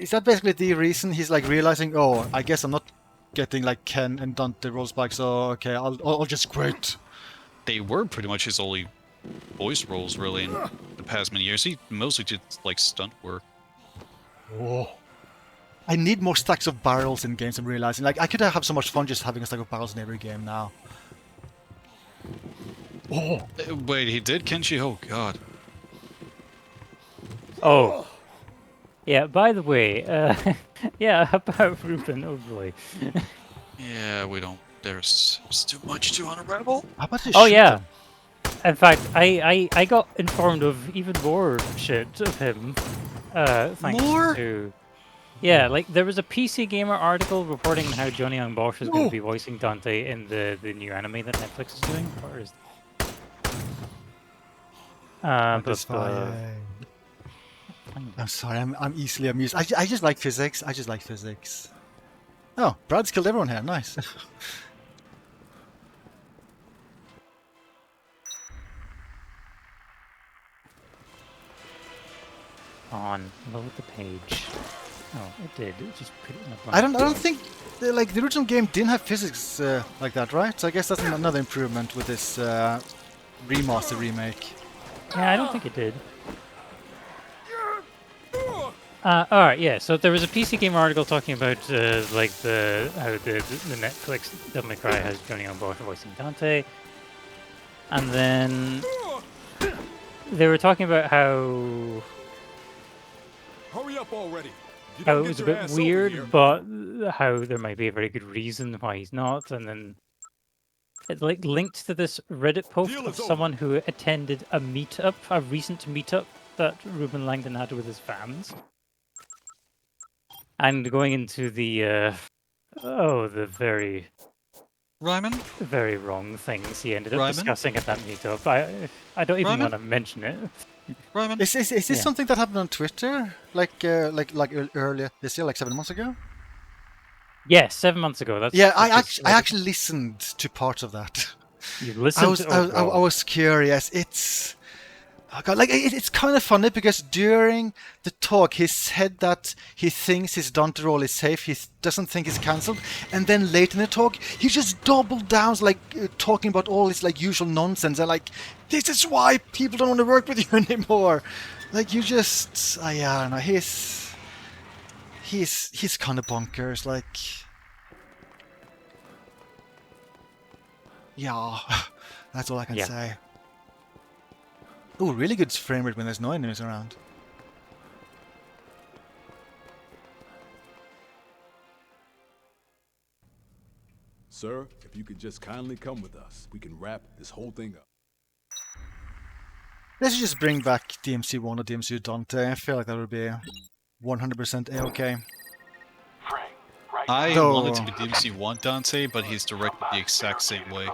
S1: that basically the reason he's like realizing, oh, I guess I'm not getting like Ken and Dante rolls back, so okay, I'll just quit.
S3: They were pretty much his only voice roles really in the past many years. He mostly did like stunt work.
S1: Oh. I need more stacks of barrels in games. I'm realizing, like, I could have so much fun just having a stack of barrels in every game now. Oh,
S3: Wait, he did Kenshi? Oh god.
S2: Oh. Yeah, by the way, yeah, about Ruben, oh boy.
S3: Yeah, we don't. There's too much to unravel.
S1: how about this?
S2: Oh yeah. In fact, I got informed of even more shit of him. Thanks
S3: More?
S2: to... Yeah, like there was a PC Gamer article reporting how Johnny Young Bosch is going to be voicing Dante in the new anime that Netflix is doing. Or is...
S1: That's fine. I'm sorry, I'm easily amused. I just like physics. I just like physics. Oh, Brad's killed everyone here. Nice.
S2: On load the page. Oh, it did. It just put it in a blank.
S1: I don't think the original game didn't have physics like that, right? So I guess that's another improvement with this remaster remake.
S2: Yeah, I don't think it did. Alright, yeah, so there was a PC Gamer article talking about like how the Netflix Devil May Cry has Johnny on board voicing Dante. And then they were talking about how
S11: Hurry up already. You
S2: how
S11: don't
S2: it
S11: get
S2: was a
S11: your
S2: bit
S11: ass over
S2: weird,
S11: here.
S2: but how there might be a very good reason why he's not, and then it like linked to this Reddit post
S11: Deal
S2: of
S11: is over.
S2: someone who attended a meetup, a recent meetup that Ruben Langdon had with his fans. And going into the the very wrong things he ended up
S3: Ryman?
S2: discussing at that meetup. I don't even want to mention it.
S3: Ryman?
S1: Is this something that happened on Twitter, like earlier this year, like 7 months ago?
S2: Yes, 7 months ago. That's
S1: Yeah, I actually listened to parts of that.
S2: You listened.
S1: I was curious. It's oh God, like it's kind of funny because during the talk he said that he thinks his Dante role is safe. He doesn't think it's cancelled, and then later in the talk he just doubled down, like talking about all this like usual nonsense. And like, this is why people don't want to work with you anymore. Like you just, I don't know. He's kind of bonkers. Like, yeah, that's all I can say. Oh, really good frame rate when there's no enemies around.
S11: Sir, if you could just kindly come with us, we can wrap this whole thing up.
S1: Let's just bring back DMC1 or DMC Dante. I feel like that would be 100% A-okay.
S3: I wanted to be DMC1 Dante, but he's directed the exact same way.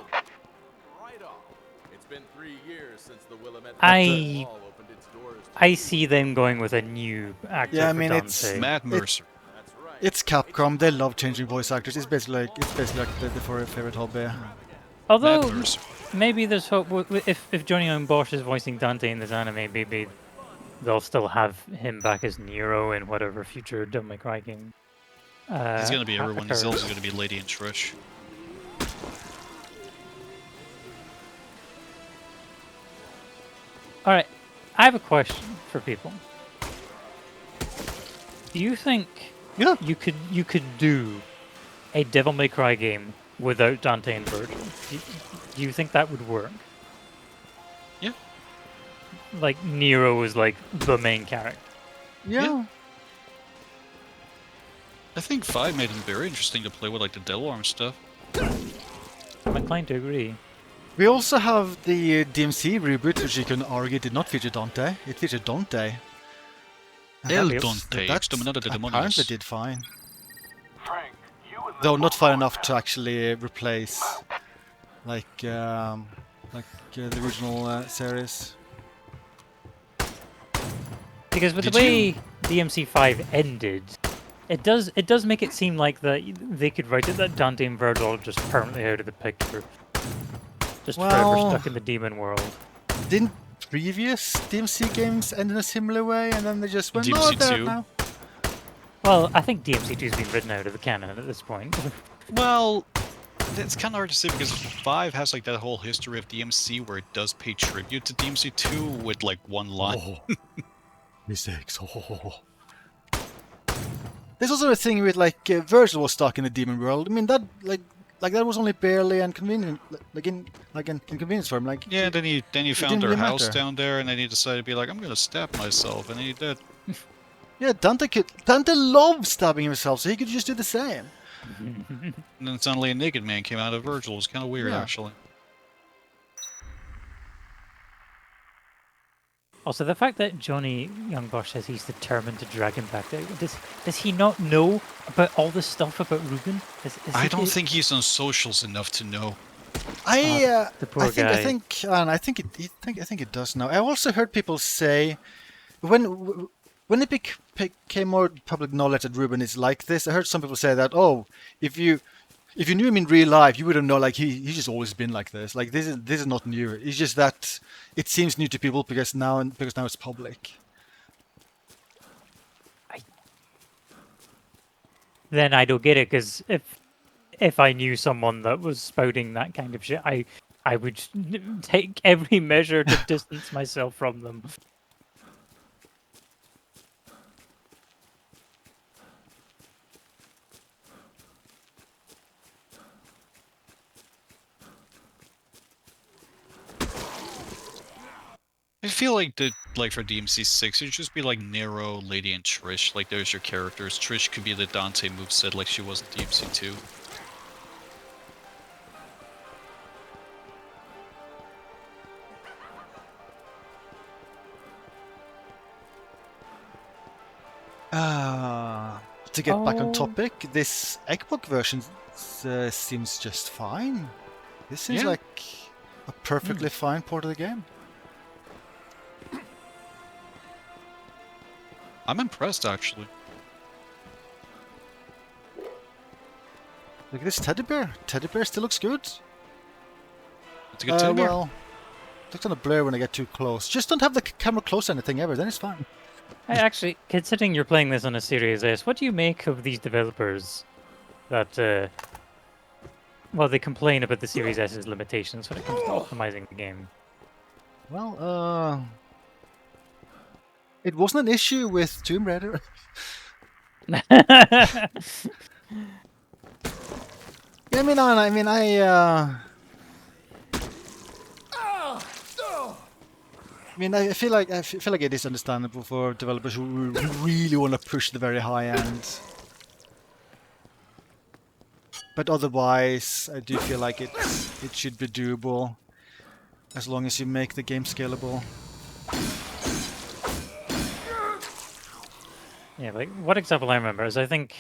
S13: It's been 3 years since the Willamette
S2: I see them going with a new actor.
S1: Yeah, I
S2: for
S1: mean
S2: Dante.
S1: it's
S3: Matt Mercer.
S1: It's Capcom. They love changing voice actors. It's basically like the favorite hobby.
S2: Although maybe there's hope if Johnny Young Bosch is voicing Dante in this anime, maybe they'll still have him back as Nero in whatever future Devil May Cry game.
S3: He's gonna be everyone. He's also gonna be Lady and Trish.
S2: All right, I have a question for people. Do you think you could do a Devil May Cry game without Dante and Virgil? Do you think that would work?
S3: Yeah.
S2: Like Nero is like the main character.
S1: Yeah.
S3: I think 5 made him very interesting to play with, like the Devil Arm stuff.
S2: I'm inclined to agree.
S1: We also have the DMC reboot, which you can argue did not feature Dante. It featured Dante.
S3: El Dante, exterminador de demonios.
S1: Apparently did fine. Though not fine enough to actually replace like the original series.
S2: Because with the way DMC5 ended, It does make it seem like that they could write it that Dante and Virgil are just permanently out of the picture, just forever stuck in the demon world.
S1: Didn't previous DMC games end in a similar way, and then they just went, "No,
S3: DMC2?
S1: there now."
S2: Well, I think DMC2's been written out of the canon at this point.
S3: Well, it's kind of hard to say because 5 has like that whole history of DMC where it does pay tribute to DMC2 with like one line.
S1: Mistakes. There's also a thing with like Virgil was stuck in the demon world. I mean that like that was only barely inconvenient, like inconvenience for him. Like
S3: yeah, then he found their
S1: really
S3: house
S1: matter.
S3: down there, and then he decided to be like, I'm gonna stab myself, and then he did.
S1: Yeah, Dante loves stabbing himself, so he could just do the same.
S3: And then suddenly a naked man came out of Virgil. It was kind of weird,
S1: Yeah.
S3: actually.
S2: Also, the fact that Johnny Youngbosh says he's determined to drag him back, does he not know about all this stuff about Ruben?
S3: I don't think he's on socials enough to know.
S2: The poor guy.
S1: I think it does now. I also heard people say when it became more public knowledge that Ruben is like this. I heard some people say that if you knew him in real life, you would have known like he's just always been like this. Like this is not new. It's just that it seems new to people because now it's public.
S2: Then I don't get it, because if I knew someone that was spouting that kind of shit, I would take every measure to distance myself from them.
S3: I feel like for DMC6, it'd just be like Nero, Lady, and Trish. Like there's your characters. Trish could be the Dante moveset like she was in DMC2.
S1: To get back on topic, this Xbox version seems just fine. This seems like a perfectly fine port of the game.
S3: I'm impressed, actually.
S1: Look at this teddy bear. Teddy bear still looks good.
S3: It's a good teddy bear.
S1: Well, it looks kind of blur when I get too close. Just don't have the camera close to anything ever, then it's fine.
S2: Hey, actually, considering you're playing this on a Series S, what do you make of these developers that, well, they complain about the Series S's limitations when it comes to optimizing the game?
S1: Well, it wasn't an issue with Tomb Raider. Yeah, I feel like it is understandable for developers who really want to push the very high end. But otherwise, I do feel like it should be doable as long as you make the game scalable.
S2: Yeah, like what example I remember is I think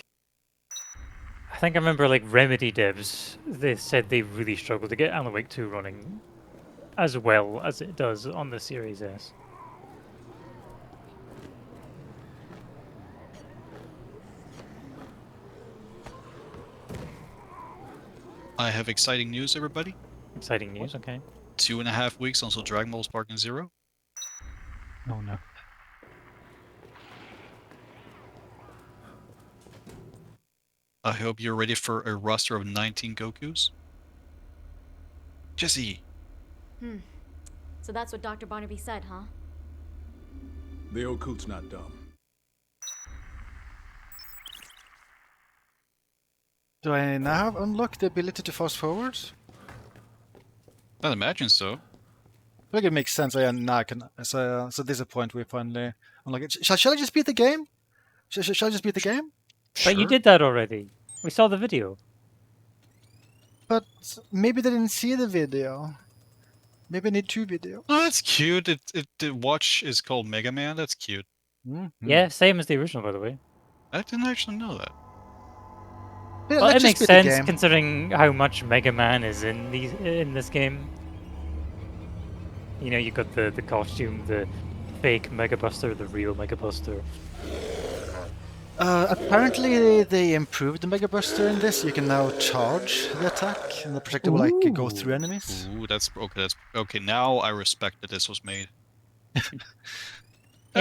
S2: I remember like Remedy devs, they said they really struggled to get Alan Wake 2 running as well as it does on the Series S.
S3: I have exciting news, everybody.
S2: Exciting news, okay.
S3: 2.5 weeks until Dragon Ball Sparking Zero.
S1: Oh no.
S3: I hope you're ready for a roster of 19 Gokus. Jesse!
S14: So that's what Dr. Barnaby said, huh?
S11: The old coot's not dumb.
S1: Do I now have unlocked the ability to fast forward?
S3: I'd imagine so.
S1: I feel like it makes sense. Now I can. So this is a point we finally unlock it. Shall I just beat the game? Shall I just beat the game?
S2: But you did that already. We saw the video.
S1: But maybe they didn't see the video. Maybe I need 2 videos.
S3: Oh, that's cute. The watch is called Mega Man. That's cute.
S1: Mm-hmm.
S2: Yeah, same as the original, by the way.
S3: I didn't actually know that.
S1: Yeah,
S2: well, it makes sense
S1: game.
S2: considering how much Mega Man is in this game. You know, you got the costume, the fake Mega Buster, the real Mega Buster.
S1: Apparently they improved the Mega Buster in this. You can now charge the attack, and the projectile will like go through enemies.
S3: Ooh, that's okay. That's okay. Now I respect that this was made. I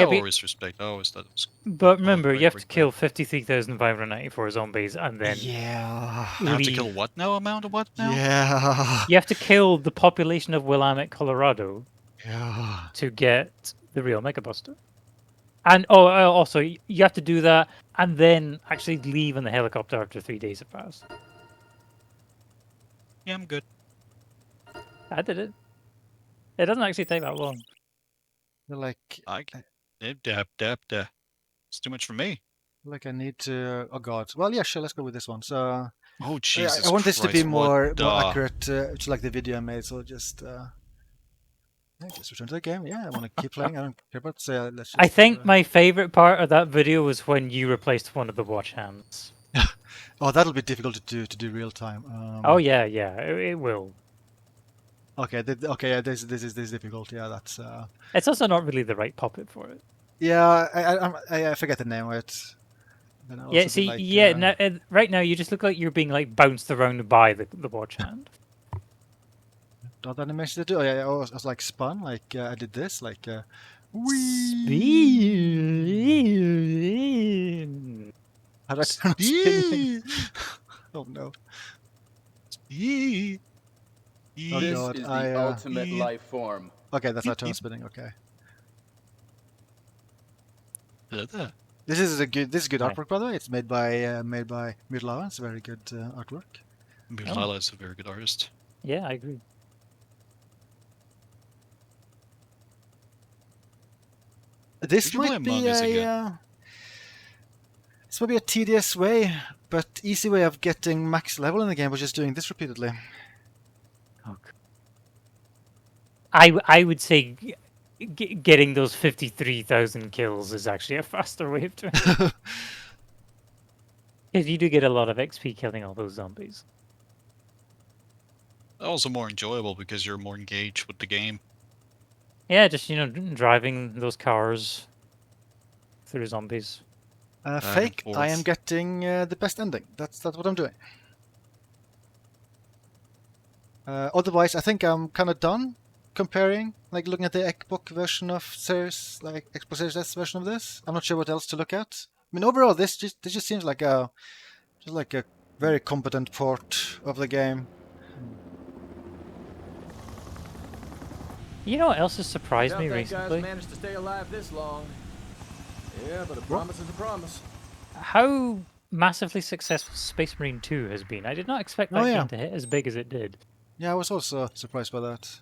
S2: Yeah, but-
S3: always respect. I always thought it was.
S2: But remember,
S3: great,
S2: you have
S3: great,
S2: to
S3: great.
S2: kill 53,594 zombies and then
S1: Yeah.
S3: I have to
S2: leave.
S3: kill what now? Amount of what now?
S1: Yeah.
S2: You have to kill the population of Willamette, Colorado
S1: Yeah.
S2: to get the real Mega Buster. And also, you have to do that and then actually leave in the helicopter after 3 days have passed.
S3: Yeah, I'm good.
S2: I did it. It doesn't actually take that long.
S1: They're like,
S3: It's too much for me.
S1: I need to. Oh god. Well, yeah, sure. Let's go with this one. So.
S3: Oh Jesus!
S1: I want this to be
S3: Christ,
S1: more
S3: what
S1: accurate, to like the video I made. So just return to the game. Yeah, I want to keep playing. I don't care about. So let's just.
S2: I think my favorite part of that video was when you replaced one of the watch hands.
S1: Oh, that'll be difficult to do real time.
S2: Oh yeah, it will.
S1: Okay, yeah, this is difficult. Yeah, that's.
S2: It's also not really the right puppet for it.
S1: Yeah, I forget the name of it.
S2: Yeah, see, now, right now you just look like you're being like bounced around by the watch hand.
S1: What animation did I do? Oh yeah, I was like spun, like I did this, like. How do I turn on spinning? Oh no.
S13: This
S1: God,
S13: is the ultimate life form.
S1: Okay, that's how I turn on spinning. Okay. This is good artwork, by the way. It's made by Myrlala. It's very good artwork.
S3: Myrlala is a very good artist.
S2: Yeah, I agree.
S1: This might be a tedious way, but easy way of getting max level in the game was just doing this repeatedly.
S2: Okay. I would say getting those 53,000 kills is actually a faster way of doing it. Because you do get a lot of XP killing all those zombies.
S3: Also more enjoyable because you're more engaged with the game.
S2: Yeah, just, driving those cars through zombies.
S1: Fake, I am getting the best ending. That's what I'm doing. Otherwise, I think I'm kind of done comparing, like looking at the Ekbok version of Series, like Xbox Series S version of this. I'm not sure what else to look at. I mean, overall, this just seems like a very competent port of the game.
S2: You know what else has surprised me
S13: Guys
S2: recently?
S13: managed to stay alive this long. Yeah, but a promise is a promise.
S2: How massively successful Space Marine 2 has been. I did not expect that game to hit as big as it did.
S1: Yeah, I was also surprised by that.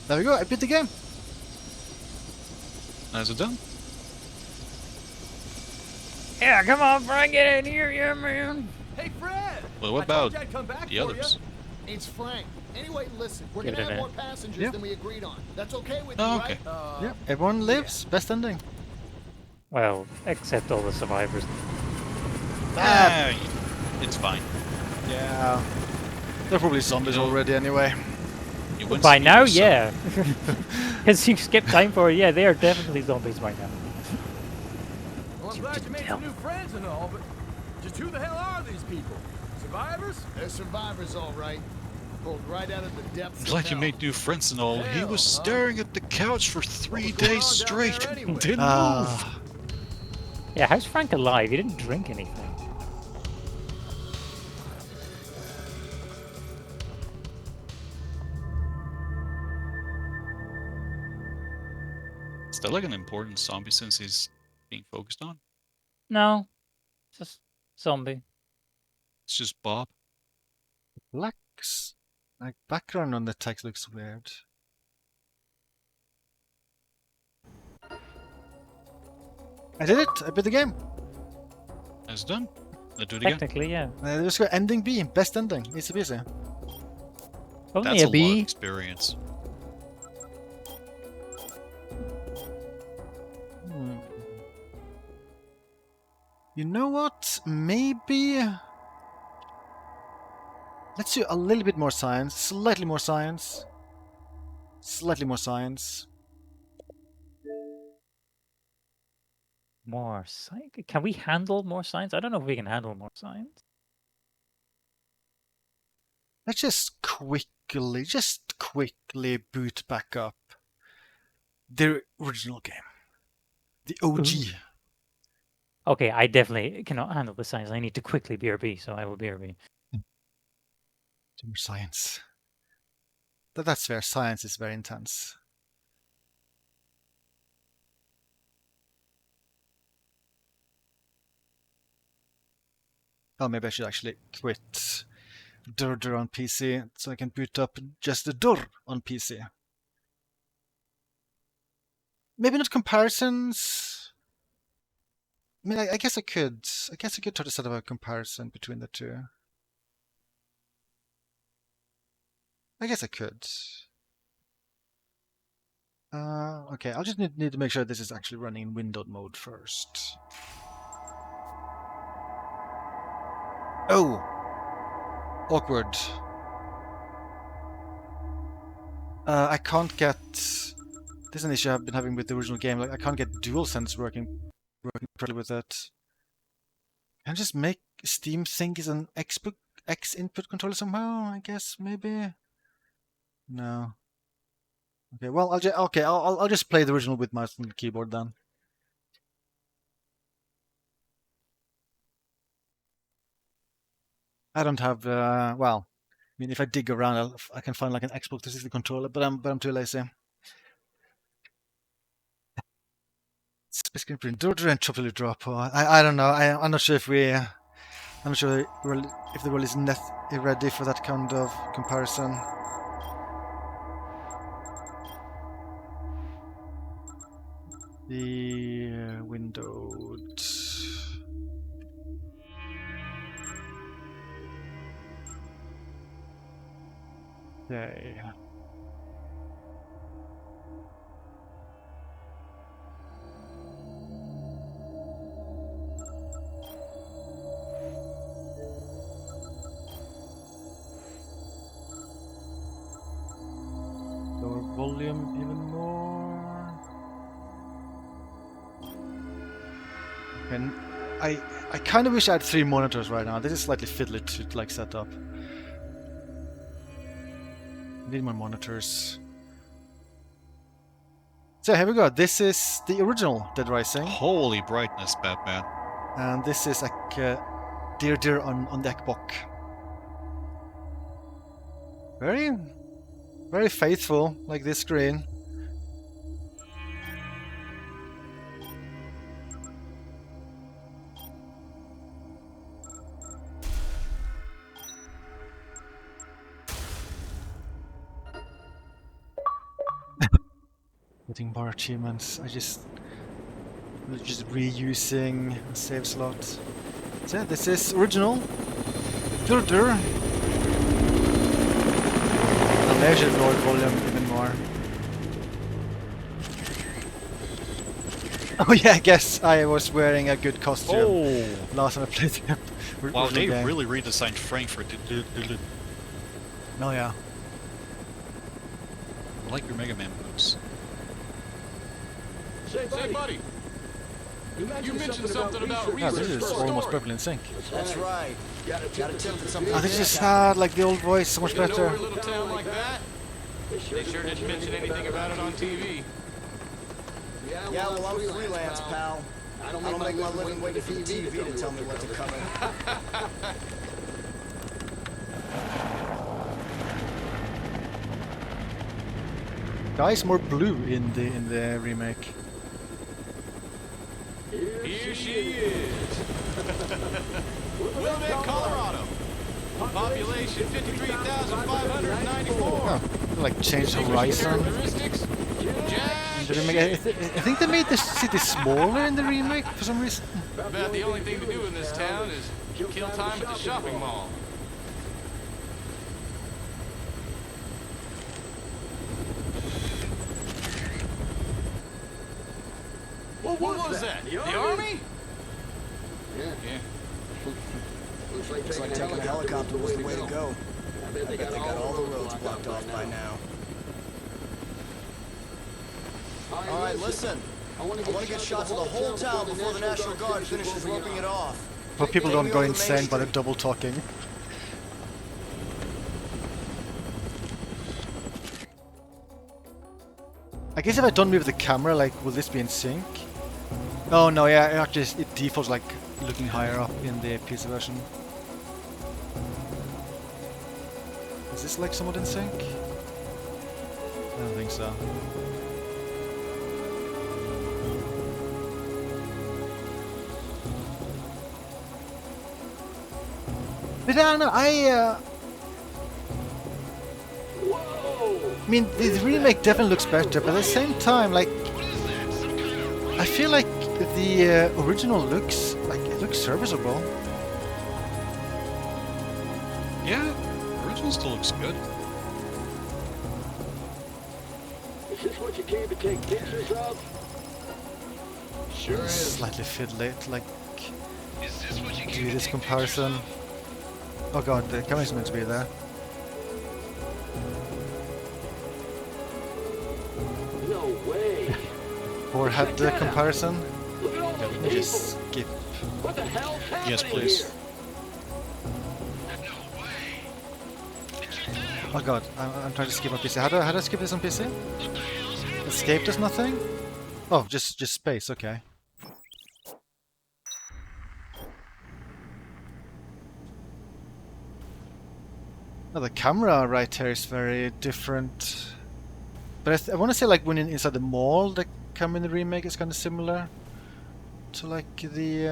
S1: There we go, I beat the game.
S3: Is it done?
S2: Yeah, come on, Frank, get in here, yeah, man.
S13: Hey, Fred!
S3: Well, what about the
S13: for
S3: others?
S10: It's Frank. Anyway, listen, we're
S2: Give
S10: gonna
S2: it a
S10: have more
S2: minute.
S10: passengers than we agreed on. That's okay with you,
S3: Oh, okay.
S10: right?
S1: Yeah, everyone lives. Best ending.
S2: Well, except all the survivors.
S3: It's fine.
S1: Yeah. They're probably zombies already anyway.
S2: By now, yeah. Because you skipped time for it, yeah, they are definitely zombies by now.
S13: Well, I'm glad you made some new friends and all, but just who the hell are these people? Survivors?
S10: They're survivors, all right. Pulled right out of the depths.
S3: Glad you made new friends and all. He was staring at the couch for 3 days straight. Didn't move.
S2: Yeah, how's Frank alive? He didn't drink anything.
S3: Is that like an important zombie since he's being focused on?
S2: No, just zombie.
S3: It's just Bob.
S1: Black like background on the text looks weird. I did it! I beat the game!
S3: It's done. Let's do it again.
S2: Technically, yeah.
S1: Let's go ending B, best ending. Easy peasy.
S2: Only
S3: That's a
S2: a B.
S3: lot of experience.
S1: You know what? Maybe... Let's do a little bit more science. Slightly more science. Slightly more science.
S2: More science? Can we handle more science? I don't know if we can handle more science.
S1: Let's just quickly boot back up the original game. The OG.
S2: Ooh. Okay, I definitely cannot handle the science. I need to quickly BRB, so I will BRB.
S1: Too much science. That's fair. Science is very intense. Oh, maybe I should actually quit DRDR on PC so I can boot up just the DRDR on PC. Maybe not comparisons. I mean, I guess I could. I guess I could try to set up a comparison between the two. I guess I could. Okay, I'll just need to make sure this is actually running in windowed mode first. Oh! Awkward. I can't get... This is an issue I've been having with the original game. Like, I can't get DualSense working properly with it. Can I just make Steam think is an X input controller somehow? I guess maybe. No. Okay. Well, I'll just play the original with mouse and keyboard then. I don't have. Well, I mean, if I dig around, I can find like an Xbox 360 controller, but I'm too lazy. Space screen print, and chop drop. I don't know. I'm not sure if we. I'm not sure if the world is not ready for that kind of comparison. The windowed. Okay. Lower volume even more. And I kind of wish I had 3 monitors right now. This is slightly fiddly to like set up. Need more monitors. So here we go. This is the original Dead Rising.
S3: Holy brightness, Batman.
S1: And this is like DRDR on the Xbox. Very faithful, like this screen. Getting more achievements. I just reusing a save slot. So yeah, this is original. DRDR. And there's your lower volume even more. Oh yeah, I guess I was wearing a good costume last time I played the
S3: wow, they
S1: game.
S3: really redesigned Frankfurt.
S1: Oh yeah.
S3: I like your Mega Man moves.
S13: Say, buddy. You mentioned something about
S1: yeah, this is almost perfectly in sync.
S13: That's right. Got a tip for something.
S1: Oh, this just had like the old voice so much better.
S13: A little town like that? They sure didn't mention anything about it on TV.
S10: Yeah, well, I'm freelance, pal. I don't make my living waiting for the TV to tell me what to cover.
S1: Guy's more blue in the remake.
S13: Here she is. Wilmette, Colorado. Population 53,594.
S1: Oh, like changed horizon. I think they made the city smaller in the remake for some reason.
S13: About the only thing to do in this town is kill time at the shopping mall. What was that? The army?
S6: Yeah.
S10: Looks like taking a helicopter was the way to go. I bet they got all the roads blocked off by now. Alright, listen. I want to get shots of the whole town before the National Guard finishes roping it off.
S1: But people don't go insane by the double talking. I guess if I don't move the camera, like, will this be in sync? Oh no, yeah, it actually it defaults like looking higher up in the PC version. Is this like somewhat in sync? I don't think so. But I don't know, I mean, the remake definitely looks better, but at the same time, like, I feel like the original looks, like, it looks serviceable.
S3: Yeah, the original still looks good.
S6: Is this what you came to take pictures of? Sure is.
S1: Slightly fiddly, like, do this comparison. Oh god, the camera's meant to be there.
S6: No way.
S1: Forehead comparison. Let me just skip.
S6: What the hell's happening?
S3: Yes, please.
S6: Here?
S1: Oh god, I'm trying to skip on PC. How do I skip this on PC? Escape does nothing? Oh, just space, okay. Oh, the camera right here is very different. But I want to say, like, when inside the mall, the camera in the remake is kind of similar to like the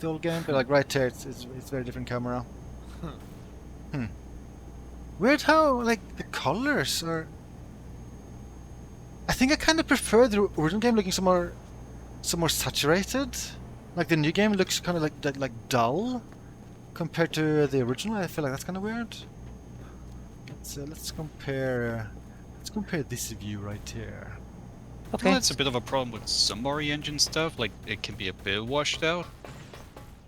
S1: old game. But like right here, it's very different camera. Weird how like the colors are. I think I kind of prefer the original game looking some more saturated. Like the new game looks kind of like dull compared to the original. I feel like that's kind of weird. Let's compare. Let's compare this view right here.
S3: Okay. Well, that's a bit of a problem with some Ori-engine stuff. Like it can be a bit washed out.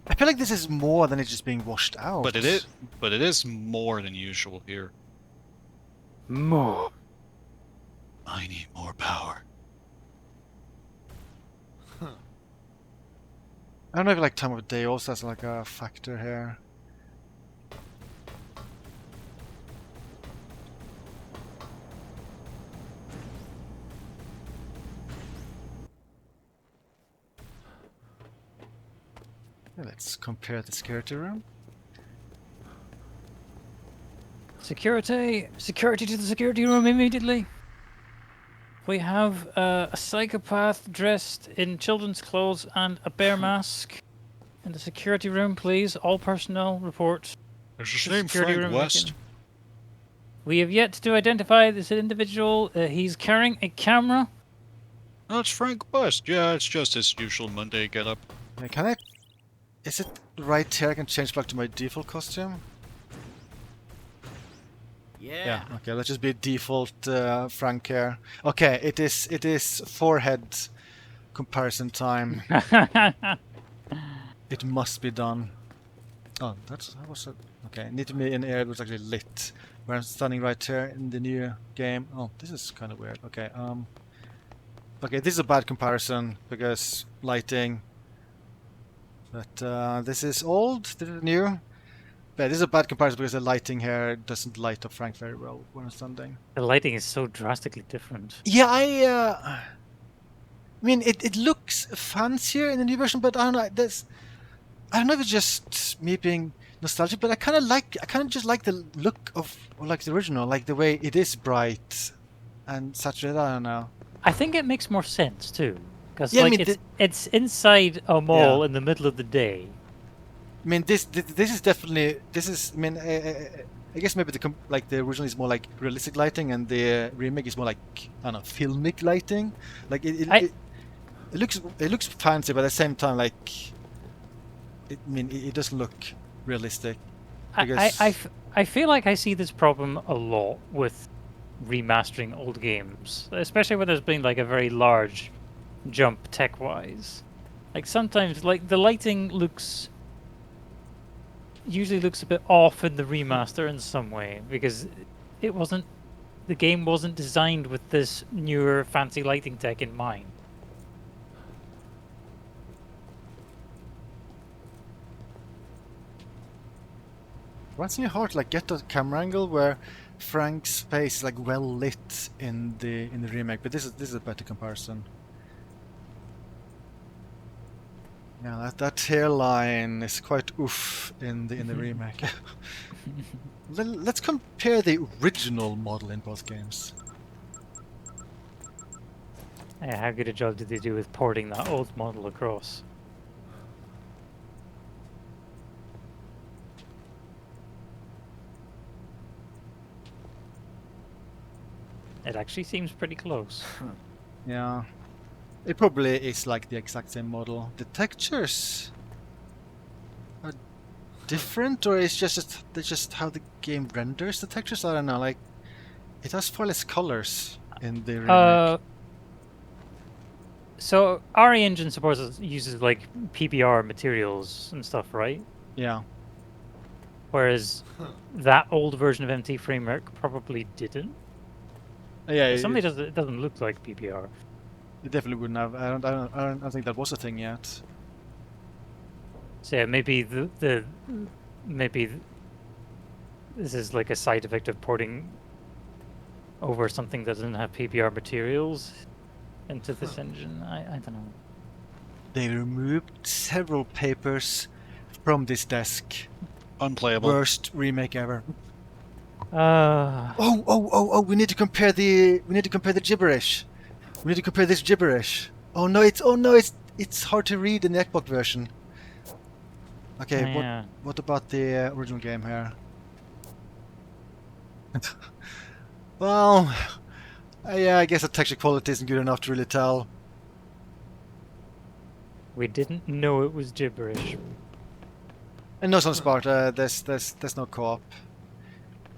S1: I feel like this is more than it's just being washed out.
S3: But it is more than usual here.
S2: More.
S3: I need more power.
S1: I don't know if like time of day also has like a factor here. Let's compare the security room.
S2: Security to the security room immediately. We have a psychopath dressed in children's clothes and a bear mask in the security room, please. All personnel report.
S3: There's his name, Frank West.
S2: We have yet to identify this individual. He's carrying a camera.
S3: That's Frank West. Yeah, it's just his usual Monday getup.
S1: Yeah, can I? Is it right here? I can change back to my default costume. Yeah. Okay, let's just be default Frank here. Okay, it is forehead comparison time. It must be done. Oh, that was it. Okay, need to be in an area that's actually lit. Where I'm standing right here in the new game. Oh, this is kind of weird. Okay, okay, this is a bad comparison because lighting. But this is old. This is new. But this is a bad comparison because the lighting here doesn't light up Frank very well when I'm standing.
S2: The lighting is so drastically different.
S1: Yeah, I mean, it looks fancier in the new version, but I don't know. I don't know if it's just me being nostalgic, but I kind of just like the look of like the original, like the way it is bright and saturated. I don't know.
S2: I think it makes more sense too, because
S1: yeah,
S2: like
S1: I mean,
S2: it's inside a mall in the middle of the day.
S1: I mean, this is definitely I mean, I guess maybe the original is more like realistic lighting, and the remake is more like I don't know, filmic lighting. Like it looks fancy, but at the same time, like it doesn't look realistic.
S2: I feel like I see this problem a lot with remastering old games, especially when there's been like a very large jump tech-wise. Like sometimes, like the lighting usually looks a bit off in the remaster in some way because the game wasn't designed with this newer fancy lighting tech in mind.
S1: What's in your heart? Like get the camera angle where Frank's face is like well lit in the remake, but this is a better comparison. Yeah, that hairline is quite oof in the remake. Let's compare the original model in both games.
S2: Yeah, how good a job did they do with porting that old model across? It actually seems pretty close.
S1: Yeah. It probably is like the exact same model. The textures are different, or it's just how the game renders the textures? I don't know, like it has far less colors in the remake.
S2: So our engine uses like PBR materials and stuff, right?
S1: Yeah.
S2: Whereas that old version of MT Framework probably didn't.
S1: Yeah,
S2: it doesn't look like PBR.
S1: It definitely wouldn't have. I don't think that was a thing yet.
S2: So yeah, maybe maybe this is like a side effect of porting over something that doesn't have PBR materials into this engine. I don't know.
S1: They removed several papers from this desk.
S3: Unplayable.
S1: Worst remake ever.
S2: Oh,
S1: we need to compare the gibberish. We need to compare this gibberish. Oh no, it's hard to read in the Xbox version. Okay,
S2: yeah.
S1: what about the original game here? Well, yeah, I guess the texture quality isn't good enough to really tell.
S2: We didn't know it was gibberish.
S1: And no Sun's part, there's no co-op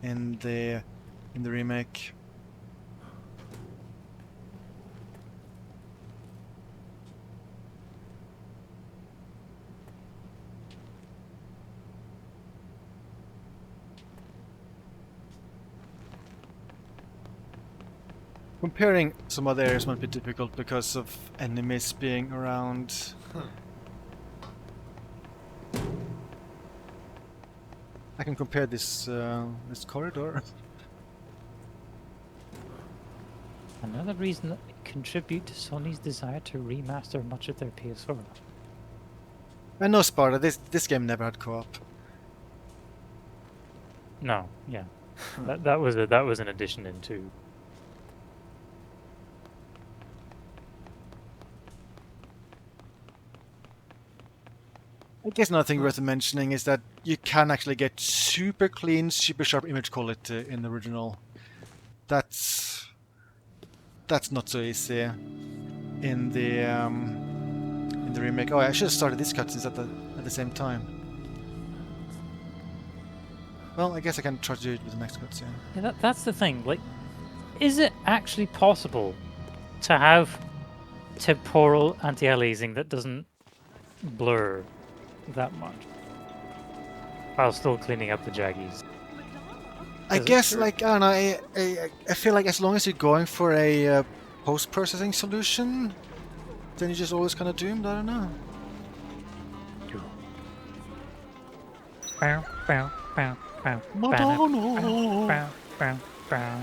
S1: in the remake. Comparing some other areas might be difficult because of enemies being around. I can compare this corridor.
S2: Another reason that contribute to Sony's desire to remaster much of their PS4.
S1: And no, Sparta, this game never had co-op.
S2: No, yeah, that was an addition into.
S1: I guess another thing worth mentioning is that you can actually get super clean, super sharp image quality in the original. That's not so easy in the remake. Oh, I should have started these cutscenes at the same time. Well, I guess I can try to do it with the next cutscene.
S2: Yeah, that's the thing. Like, is it actually possible to have temporal anti-aliasing that doesn't blur that much while still cleaning up the jaggies?
S1: I guess, like, I don't know, I feel like as long as you're going for a post-processing solution, then you're just always kind of doomed. I don't know.
S2: Bow, bow, bow, bow,
S1: Madonna.
S2: bow, bow, bow.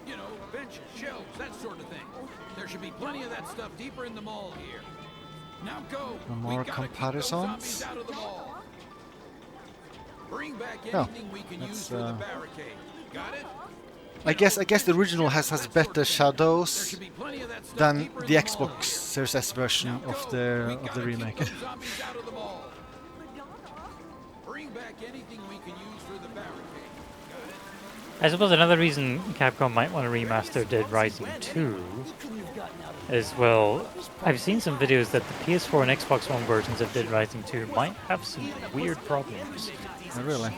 S8: You know, benches, shelves, that sort of thing. There should be plenty of that stuff deeper in the mall here. Now go.
S1: More comparisons.
S8: Out of the mall. Bring back anything we can use for the barricade. Got it?
S1: I guess the original has better shadows than the Xbox Series S version of the remake.
S8: Bring back anything we can use for the barricade. Got it?
S2: I suppose another reason Capcom might want to remaster Dead Rising 2 is, well, I've seen some videos that the PS4 and Xbox One versions of Dead Rising 2 might have some weird problems.
S1: Oh, really?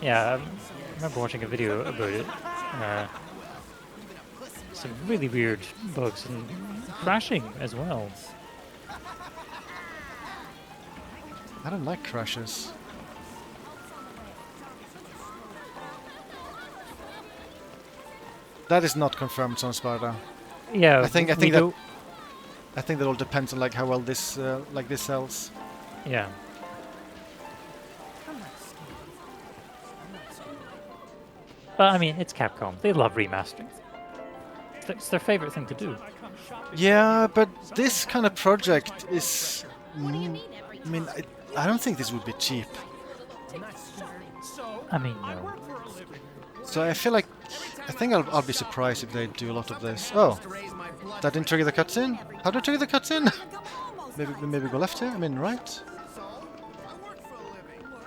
S2: Yeah, I remember watching a video about it. Some really weird bugs and crashing as well.
S1: I don't like crashes. That is not confirmed so far.
S2: Yeah,
S1: I think that all depends on like how well this this sells.
S2: Yeah. But I mean, it's Capcom. They love remastering. It's their favorite thing to do.
S1: Yeah, but this kind of project is. I mean, I don't think this would be cheap.
S2: I mean, no.
S1: So I feel like I think I'll be surprised if they do a lot of this. Oh, that didn't trigger the cutscene. How did I trigger the cutscene? maybe go left here. I mean right.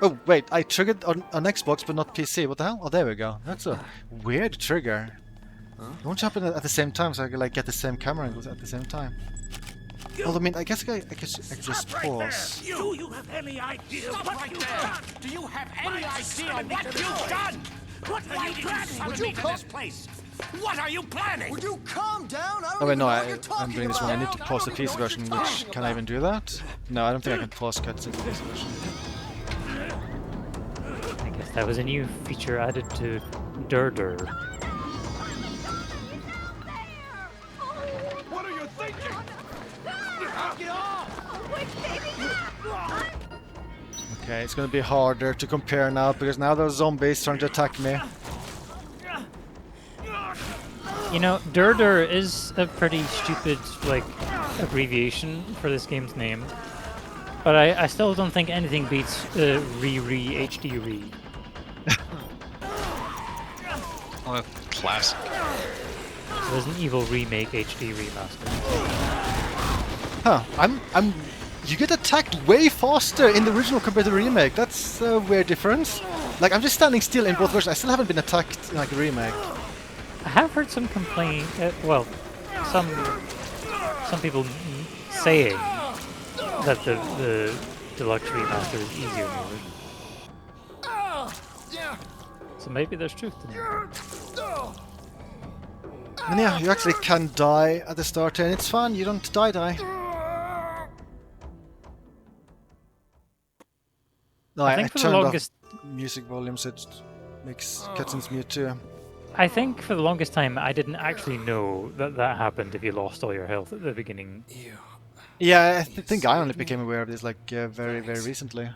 S1: Oh wait, I triggered on Xbox but not PC. What the hell? Oh, there we go. That's a weird trigger. It won't happen at the same time, so I can like get the same camera angles at the same time. Well, I mean, I guess I could just pause.
S9: Do you have any idea what you've done? Do you have any idea what you've done? What are you planning? Would you come to this place? What are you planning?
S10: Would you calm down?
S1: Oh wait, no, I'm doing this one. I need to pause the PC version, which can I even do that? No, I don't think I can pause cuts in the PC version.
S2: I guess that was a new feature added to DRDR.
S9: What are you thinking? Get off!
S1: Okay, it's gonna be harder to compare now because now there's zombies trying to attack me.
S2: You know, DRDR is a pretty stupid, like, abbreviation for this game's name. But I still don't think anything beats HD Re.
S3: Oh, classic.
S2: Resident Evil Remake HD Remaster.
S1: Huh, you get attacked way faster in the original compared to the remake. That's a weird difference. Like, I'm just standing still in both versions. I still haven't been attacked in like a remake.
S2: I have heard some complaint, well, some people saying that the Deluxe Remaster is easier than the original. So maybe there's truth to that.
S1: And yeah, you actually can die at the start and it's fun, you don't die. No,
S2: I think for the
S1: turned
S2: longest
S1: off music volume so it makes cutscenes mute too.
S2: I think for the longest time I didn't actually know that happened if you lost all your health at the beginning.
S1: Yeah, I think I only became aware of this like very recently.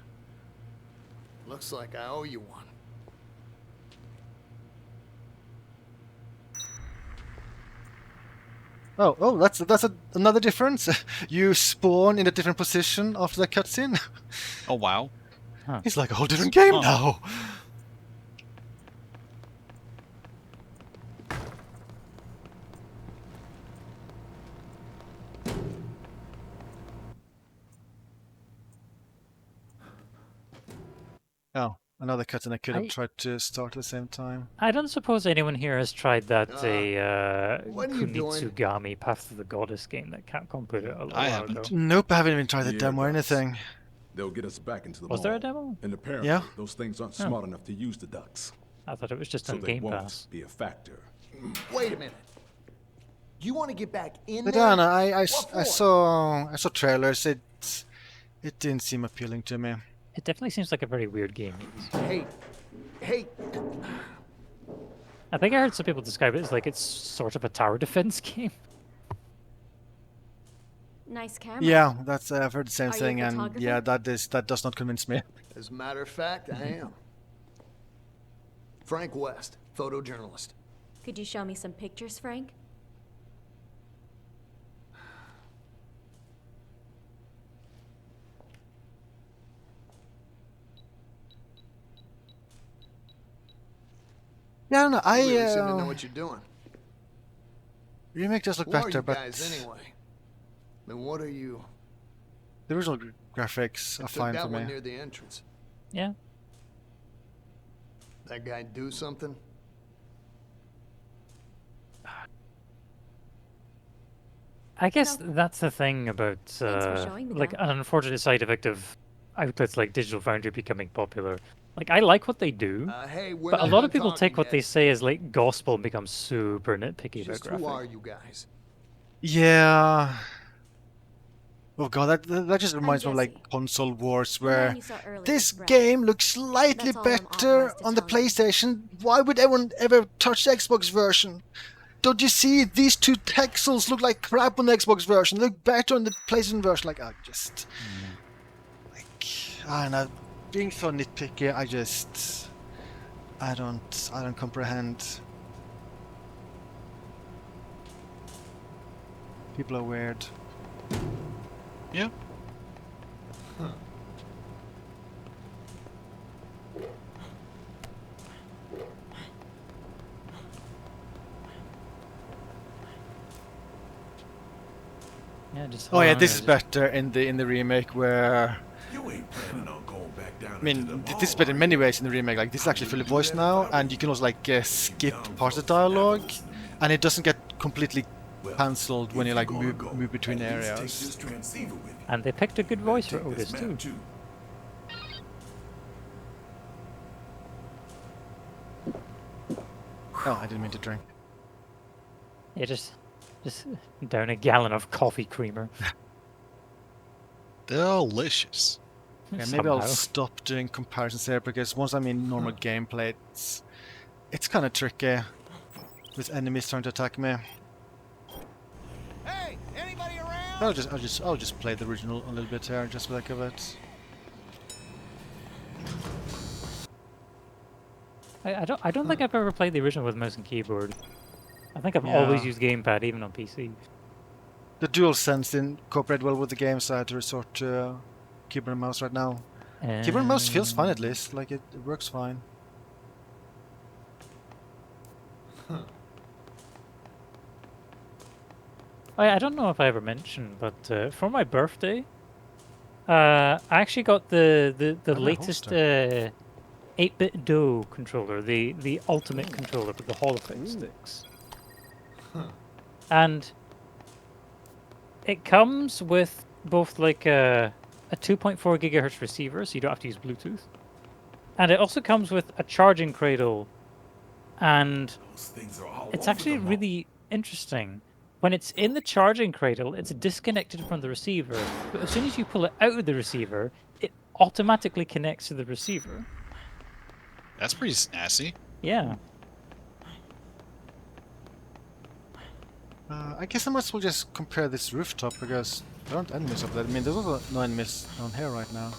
S10: Looks like I owe you one.
S1: Oh, that's another difference. You spawn in a different position after the cutscene.
S3: Oh wow.
S2: Huh.
S1: It's like a whole different game now. Oh, another cutscene I could have tried to start at the same time.
S2: I don't suppose anyone here has tried that
S10: what are you doing?
S2: Kunitsugami Path to the Goddess game that Capcom put out a little while ago.
S1: Nope, I haven't even tried the demo or anything.
S11: They'll get us back into the
S2: Was
S11: mall.
S2: there a demo?
S11: And apparently,
S1: Yeah.
S11: those things aren't smart enough to use the ducks.
S2: I thought it was just
S11: So
S2: on
S11: they
S2: Game
S11: won't
S2: Pass.
S11: be a factor.
S10: Wait a minute. You want to get back in
S1: But
S10: there?
S1: Anna, I
S10: What for?
S1: saw trailers. It didn't seem appealing to me.
S2: It definitely seems like a very weird game.
S10: Hey.
S2: I think I heard some people describe it as like it's sort of a tower defense game.
S14: Nice camera.
S1: Yeah, that's I've heard the same
S14: Are you a
S1: thing, and
S14: photographer?
S1: yeah, that does not convince me.
S10: As a matter of fact, I am. Frank West, photojournalist.
S14: Could you show me some pictures, Frank?
S1: Yeah, I don't know. I
S10: You really seem to know what you're doing.
S1: remake does look
S10: Who are
S1: better,
S10: you
S1: but
S10: guys anyway? I mean, what are you?
S1: the original graphics are
S10: Took
S1: fine
S10: that
S1: for
S10: one
S1: me.
S10: near the entrance.
S2: Yeah.
S10: That guy do something?
S2: I guess that's the thing about
S14: showing me
S2: like
S14: that.
S2: an unfortunate side effect of outlets like Digital Foundry becoming popular. Like I like what they do,
S15: Hey, we're
S2: but a
S15: not
S2: lot
S15: done
S2: of people take
S15: talking
S2: what
S15: yet.
S2: they say as like gospel and become super nitpicky about
S15: Just who are
S2: graphics.
S15: you guys?
S1: Yeah. Oh god, that just reminds me of like
S14: Jesse.
S1: console wars
S14: The man
S1: where
S14: you saw earlier,
S1: this
S14: Brad.
S1: game looks slightly
S14: That's all I'm
S1: better
S14: authorized to
S1: on the
S14: tell you.
S1: PlayStation. Why would anyone ever touch the Xbox version? Don't you see these two texels look like crap on the Xbox version? They look better on the PlayStation version. Like I just, like I don't know, being so nitpicky. I don't comprehend. People are weird.
S3: Yeah.
S2: Yeah, just.
S1: Oh yeah, this is better in the remake where.
S7: You ain't planning on going back down
S1: I mean, this is better in many ways in the remake. Like this is actually fully voiced now, and you can also like skip parts of the dialogue, and it doesn't get completely cancelled when you like move between areas.
S2: And they picked a good voice for Otis too.
S1: Oh, I didn't mean to drink.
S2: Yeah, just down a gallon of coffee creamer.
S3: Delicious.
S1: Yeah, maybe I'll stop doing comparisons here because once I'm in normal gameplay, it's kind of tricky with enemies trying to attack me.
S10: Hey, anybody around?
S1: I'll just play the original a little bit here just for the heck of it.
S2: I don't think I've ever played the original with mouse and keyboard. I think I've always used gamepad, even on PC.
S1: The DualSense didn't cooperate well with the game, so I had to resort to keyboard and mouse right now. Keyboard and mouse feels fine at least, like it works fine.
S2: I don't know if I ever mentioned, but for my birthday, I actually got the latest 8-bit DO controller, the ultimate controller with the Hall Effect sticks. And it comes with both like a 2.4 gigahertz receiver, so you don't have to use Bluetooth. And it also comes with a charging cradle. And it's actually really interesting. When it's in the charging cradle, it's disconnected from the receiver. But as soon as you pull it out of the receiver, it automatically connects to the receiver.
S3: That's pretty snazzy.
S2: Yeah.
S1: I guess I might as well just compare this rooftop because there aren't enemies up there. I mean, there's also no enemies down here right now.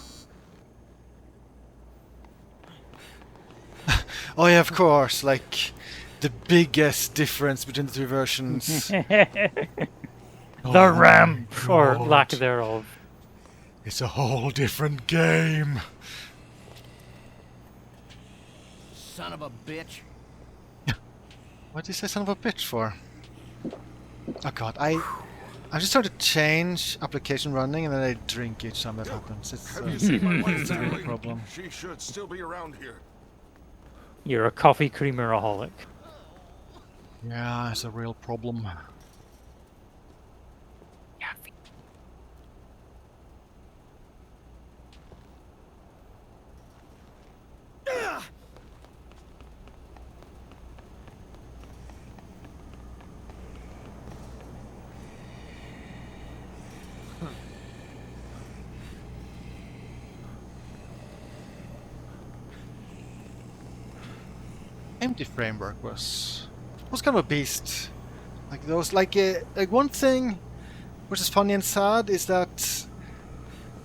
S1: Oh yeah, of course, like the biggest difference between the two versions.
S2: The ramp, or lack thereof.
S1: It's a whole different game.
S10: Son of a bitch.
S1: What did you say son of a bitch for? Oh god, I'm just trying to change application running and then I drink each time that happens. It's a real problem.
S16: She should still be around here.
S2: You're a coffee creameraholic.
S1: Yeah, it's a real problem. Empty Framework was kind of a beast. Like those, like one thing which is funny and sad is that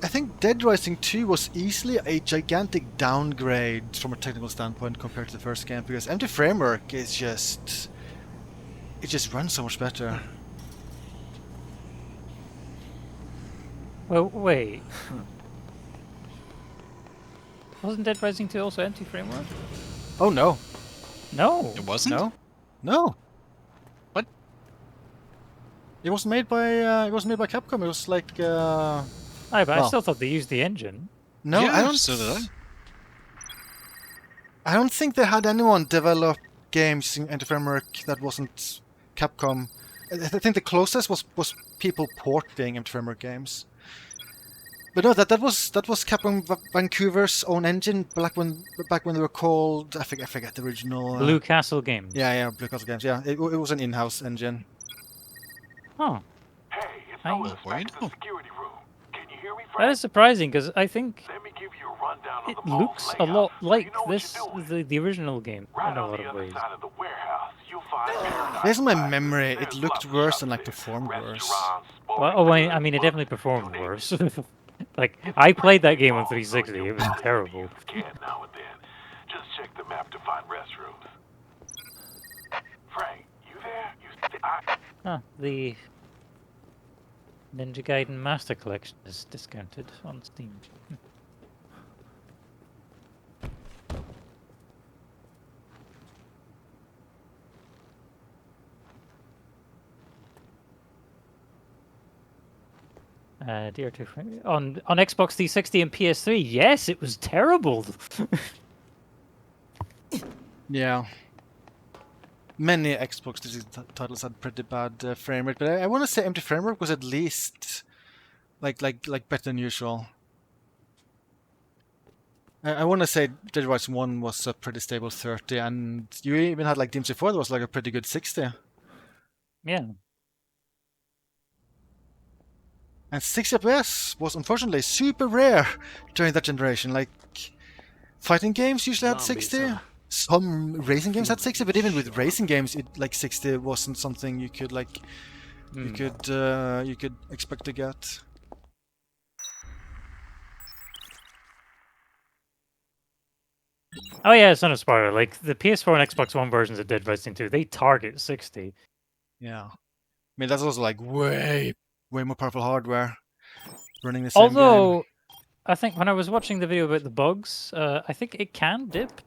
S1: I think Dead Rising 2 was easily a gigantic downgrade from a technical standpoint compared to the first game because Empty Framework is just runs so much better.
S2: Well, wait. Wasn't Dead Rising 2 also Empty Framework?
S1: Oh no.
S2: No.
S3: It wasn't?
S1: No.
S3: What?
S1: It was made by Capcom. It was like
S2: But I still thought they used the engine.
S1: No,
S3: yeah,
S1: I don't.
S3: So did
S1: I don't think they had anyone develop games in Empty Framework that wasn't Capcom. I think the closest was people porting empty framework games. But no, that was Capcom Vancouver's own engine back when they were called I forget the original.
S2: Blue Castle Games.
S1: Yeah, Blue Castle Games. Yeah, it was an in-house engine.
S2: Oh.
S16: Hey, it's Elvis back to the security room. Can you hear me,
S2: That
S16: Frank?
S2: is surprising because I think
S16: Let me give you a rundown of
S2: it
S16: the mall's
S2: looks a
S16: layout,
S2: lot
S16: so
S2: like
S16: you know what
S2: this,
S16: you're doing.
S2: the original game,
S16: Right
S2: in a
S16: on
S2: lot
S16: the
S2: of
S16: other
S2: ways.
S16: side of the warehouse, you'll find Paradise
S1: Based on my
S16: Plaza.
S1: memory, it
S16: There's
S1: looked
S16: lots of
S1: worse
S16: shops
S1: and like
S16: there.
S1: performed worse.
S16: Restaurants,
S2: Well,
S16: sporting
S2: I mean, it
S16: goods,
S2: definitely performed worse. Like, I played that game on 360. It was terrible.
S16: can now and then. Just check the map to find restrooms. Frank, you there?
S2: The Ninja Gaiden Master Collection is discounted on Steam. DRDR on Xbox 360 and PS3. Yes, it was terrible.
S1: Yeah. Many Xbox titles had pretty bad frame rate, but I want to say empty framework was at least like better than usual. I want to say Dead Rising 1 was a pretty stable 30, and you even had like DMC4 that was like a pretty good 60.
S2: Yeah.
S1: And 60 FPS was unfortunately super rare during that generation. Like, fighting games usually had 60. Some racing games had 60, but even with racing games, like 60 wasn't something you could like you could expect to get.
S2: Oh yeah, it's not a spoiler. Like the PS4 and Xbox One versions of Dead Rising 2, they target 60.
S1: Yeah, I mean that's also like way more powerful hardware running the same
S2: Although,
S1: game.
S2: I think when I was watching the video about the bugs, I think it can dip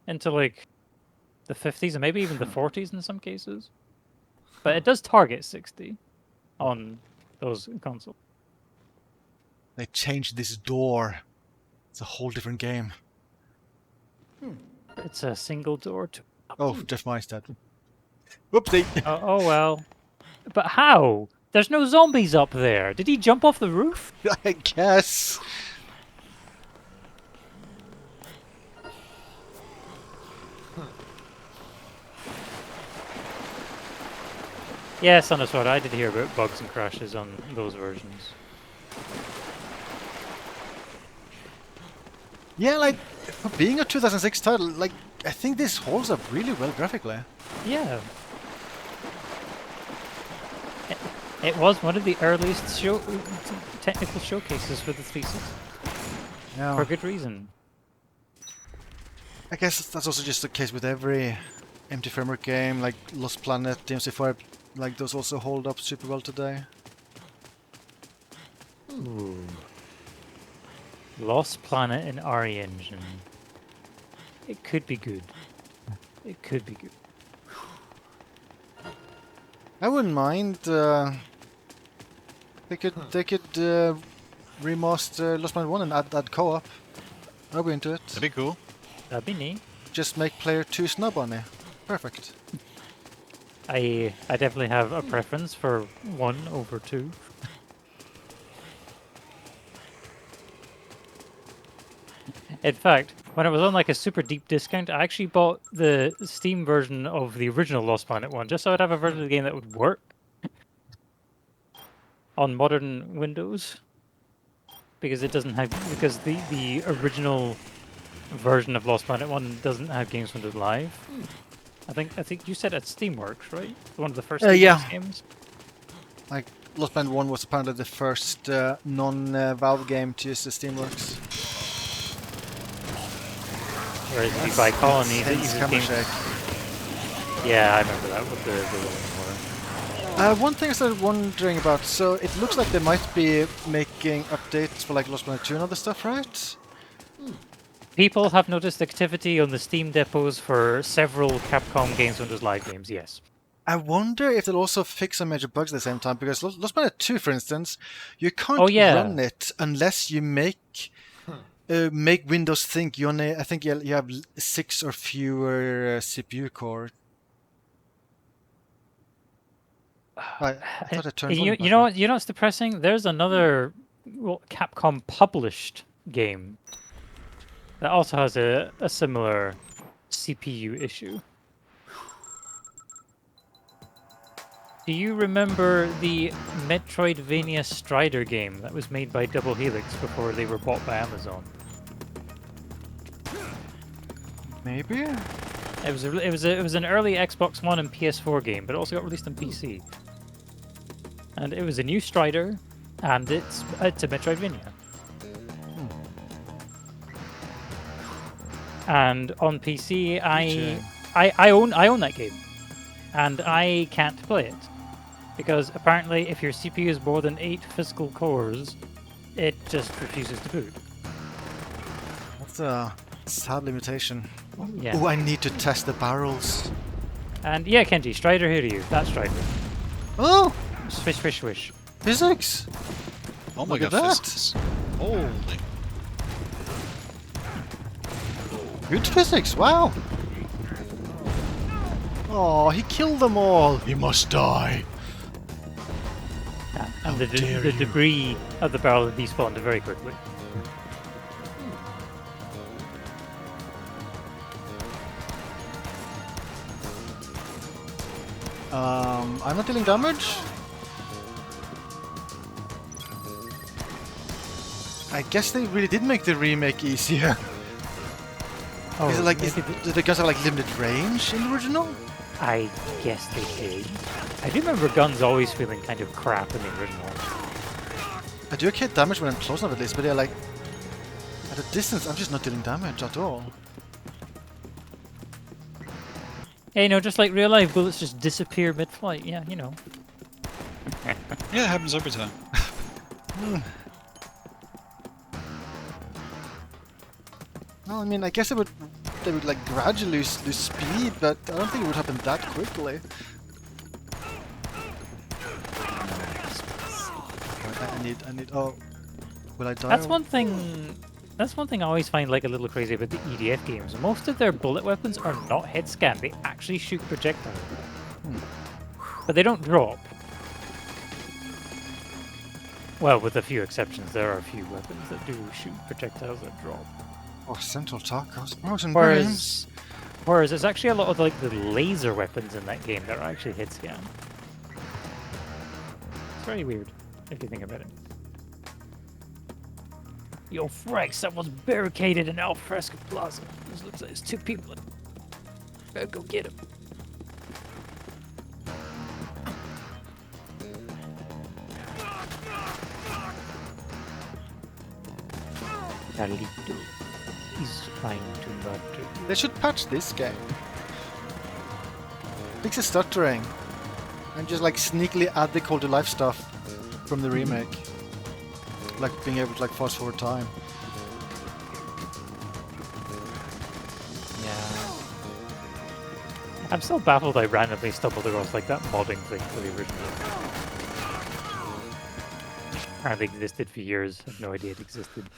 S2: into like the 50s and maybe even the 40s in some cases. But it does target 60 on those consoles.
S1: They changed this door. It's a whole different game.
S2: It's a single door to...
S1: Oh, Jeff Mine's dead. Whoopsie!
S2: Oh well. But how? There's no zombies up there. Did he jump off the roof?
S1: I guess.
S2: Yes, on the sword. I did hear about bugs and crashes on those versions.
S1: Yeah, like, for being a 2006 title, like, I think this holds up really well graphically.
S2: Yeah. It was one of the earliest technical showcases for the 360.
S1: Yeah.
S2: For good reason.
S1: I guess that's also just the case with every empty framework game, like Lost Planet, DMC4, like those also hold up super well today.
S2: Ooh. Lost Planet and RE Engine. It could be good. It could be good.
S1: I wouldn't mind. They could remaster Lost Planet 1 and add co-op. I'll be into it.
S3: That'd be cool.
S2: That'd be neat.
S1: Just make player 2 snub on it. Perfect.
S2: I definitely have a preference for 1 over 2. In fact, when I was on like a super deep discount, I actually bought the Steam version of the original Lost Planet 1 just so I'd have a version of the game that would work on modern Windows. Because it doesn't have the original version of Lost Planet 1 doesn't have Games Windows Live. I think you said at Steamworks, right? One of the first
S1: yeah.
S2: games.
S1: Like Lost Planet 1 was apparently the first non-Valve game to use the Steamworks.
S2: Whereas if you buy Colony, that uses games. Yeah, I remember that with the one more.
S1: One thing I started wondering about, so it looks like they might be making updates for like Lost Planet 2 and other stuff, right?
S2: People have noticed activity on the Steam depots for several Capcom Games Windows Live games, yes.
S1: I wonder if they'll also fix some major bugs at the same time, because Lost Planet 2, for instance, you can't run it unless you make Windows think. I think you have 6 or fewer CPU core. Right, I thought it turned
S2: you know what? You know what's depressing? There's another Capcom published game that also has a similar CPU issue. Do you remember the Metroidvania Strider game that was made by Double Helix before they were bought by Amazon?
S1: Maybe.
S2: It was an early Xbox One and PS4 game, but it also got released on PC. And it was a new Strider, and it's a Metroidvania. And on PC, I own that game, and I can't play it because apparently, if your CPU is more than 8 physical cores, it just refuses to boot.
S1: That's a sad limitation.
S2: Yeah.
S1: Oh, I need to test the barrels.
S2: And yeah, Kenji, Strider, here to you. That's Strider.
S1: Oh!
S2: Swish, swish, swish.
S1: Physics!
S3: Oh my
S1: Look
S3: god,
S1: at that.
S3: physics. Holy.
S1: Good physics, wow! Oh, he killed them all! He must die!
S2: And the debris of the barrel despawned very quickly.
S1: I'm not dealing damage? I guess they really did make the remake easier.
S2: Oh,
S1: Is it like, did the guns have like limited range in the original?
S2: I guess they did. I do remember guns always feeling kind of crap in the original.
S1: I do hit damage when I'm close enough at least, but they're like... At a distance, I'm just not dealing damage at all.
S2: Hey, no, just like real life, bullets just disappear mid-flight. Yeah, you know.
S3: Yeah, it happens every time.
S1: No, I mean, I guess they would like gradually lose speed, but I don't think it would happen that quickly. I need. Oh, will I die?
S2: That's one thing I always find like a little crazy about the EDF games. Most of their bullet weapons are not head scan; they actually shoot projectiles, but they don't drop. Well, with a few exceptions, there are a few weapons that do shoot projectiles that drop.
S1: Oh, Central Tacos. Mountain
S2: Whereas there's actually a lot of like the laser weapons in that game that are actually hit scan. It's very weird if you think about it. Yo, Frank, someone's barricaded in Alfresco Plaza. This looks like there's 2 people. Gotta go get him. Carlito is trying to murder.
S1: They should patch this game. Fix the stuttering. And just like sneakily add the Call to Life stuff from the remake. Like being able to like fast forward time.
S2: Yeah. I'm still baffled I randomly stumbled across like that modding thing for the original. Apparently existed for years. I have no idea it existed.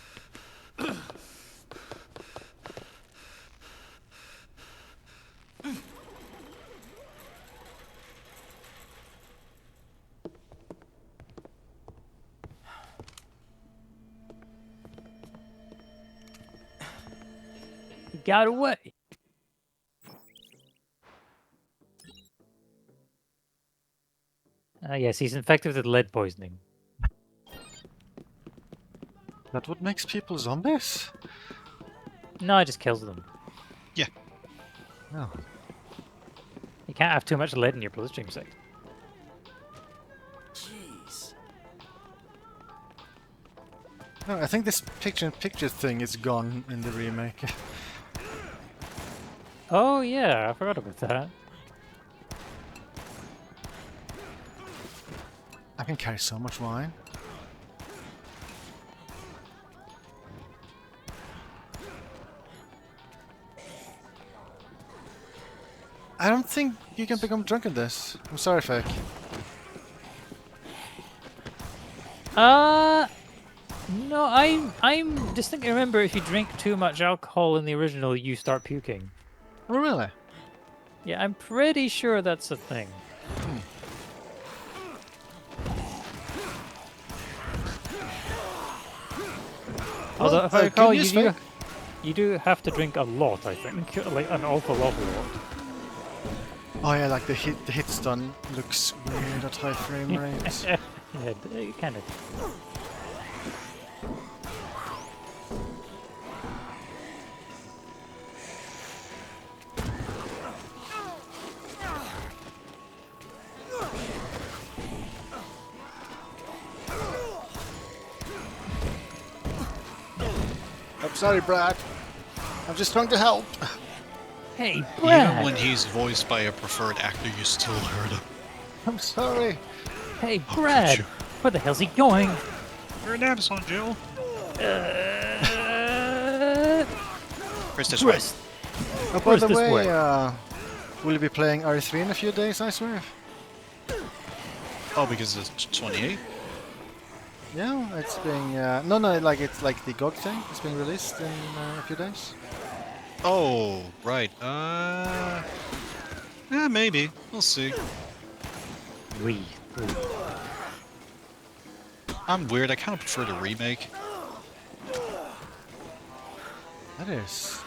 S2: Got away. Yes, he's infected with lead poisoning.
S1: That what makes people zombies?
S2: No, it just kills them.
S3: Yeah.
S1: No.
S2: You can't have too much lead in your bloodstream sect.
S10: Jeez.
S1: No, I think this picture-in-picture thing is gone in the remake.
S2: Oh yeah, I forgot about that.
S1: I can carry so much wine. I don't think you can become drunk in this. I'm sorry, Fake.
S2: No, I'm distinctly remember if you drink too much alcohol in the original, you start puking.
S1: Oh, really?
S2: Yeah, I'm pretty sure that's a thing. Although, if I recall,
S1: good news, Fake.
S2: you do have to drink a lot, I think. Like, an awful lot.
S1: Oh yeah, like the hit stun looks weird at high frame rates.
S2: Yeah, it kind of.
S1: I'm sorry, Brad. I'm just trying to help.
S2: Hey, Brad!
S3: Even when he's voiced by a preferred actor, you still heard him.
S1: I'm sorry.
S2: Hey, Brad! Where the hell's he going?
S3: You're an Amazon, Jill. Where's this way?
S1: Oh, by the way, will you be playing RE3 in a few days, Icewave?
S3: Oh, because it's 28?
S1: Yeah, it's being no, like it's like the GOG thing. It's being released in a few days.
S3: Oh, right. Yeah, maybe. We'll see. I'm weird. I kind of prefer the remake.
S1: That is.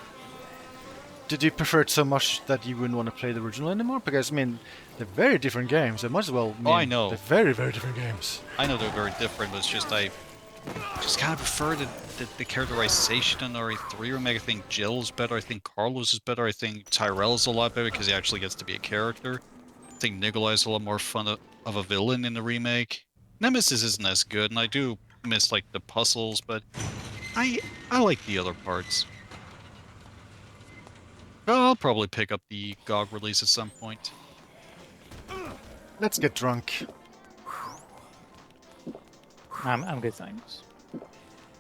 S1: Did you prefer it so much that you wouldn't want to play the original anymore? Because I mean, they're very different games. They might as well.
S3: Oh, I know.
S1: They're very, very different games.
S3: I know they're very different, but it's just I just kind of prefer the characterization in RE3 remake. I think Jill's better. I think Carlos is better. I think Tyrell's a lot better because he actually gets to be a character. I think Nikolai's a lot more fun of a villain in the remake. Nemesis isn't as good, and I do miss like the puzzles, but I like the other parts. I'll probably pick up the GOG release at some point.
S1: Let's get drunk.
S2: I'm good, thanks.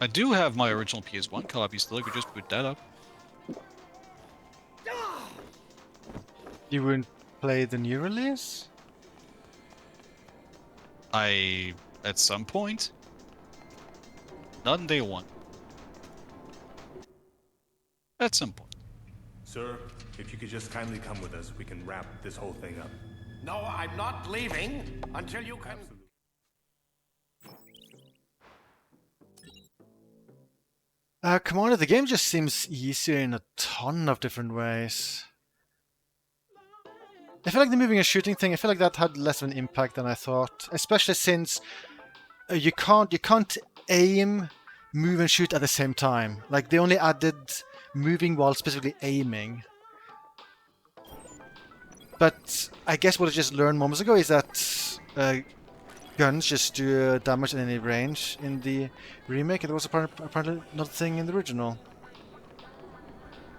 S3: I do have my original PS1 copy still. I could just boot that up.
S1: You wouldn't play the new release?
S3: At some point. Not in day one. At some point.
S16: Sir, if you could just kindly come with us, we can wrap this whole thing up.
S9: No, I'm not leaving until you can...
S1: Commander, the game just seems easier in a ton of different ways. I feel like the moving and shooting thing, I feel like that had less of an impact than I thought. Especially since you can't aim, move and shoot at the same time. Like they only added moving while specifically aiming. But I guess what I just learned moments ago is that guns just do damage in any range in the remake. It was apparently not a thing in the original.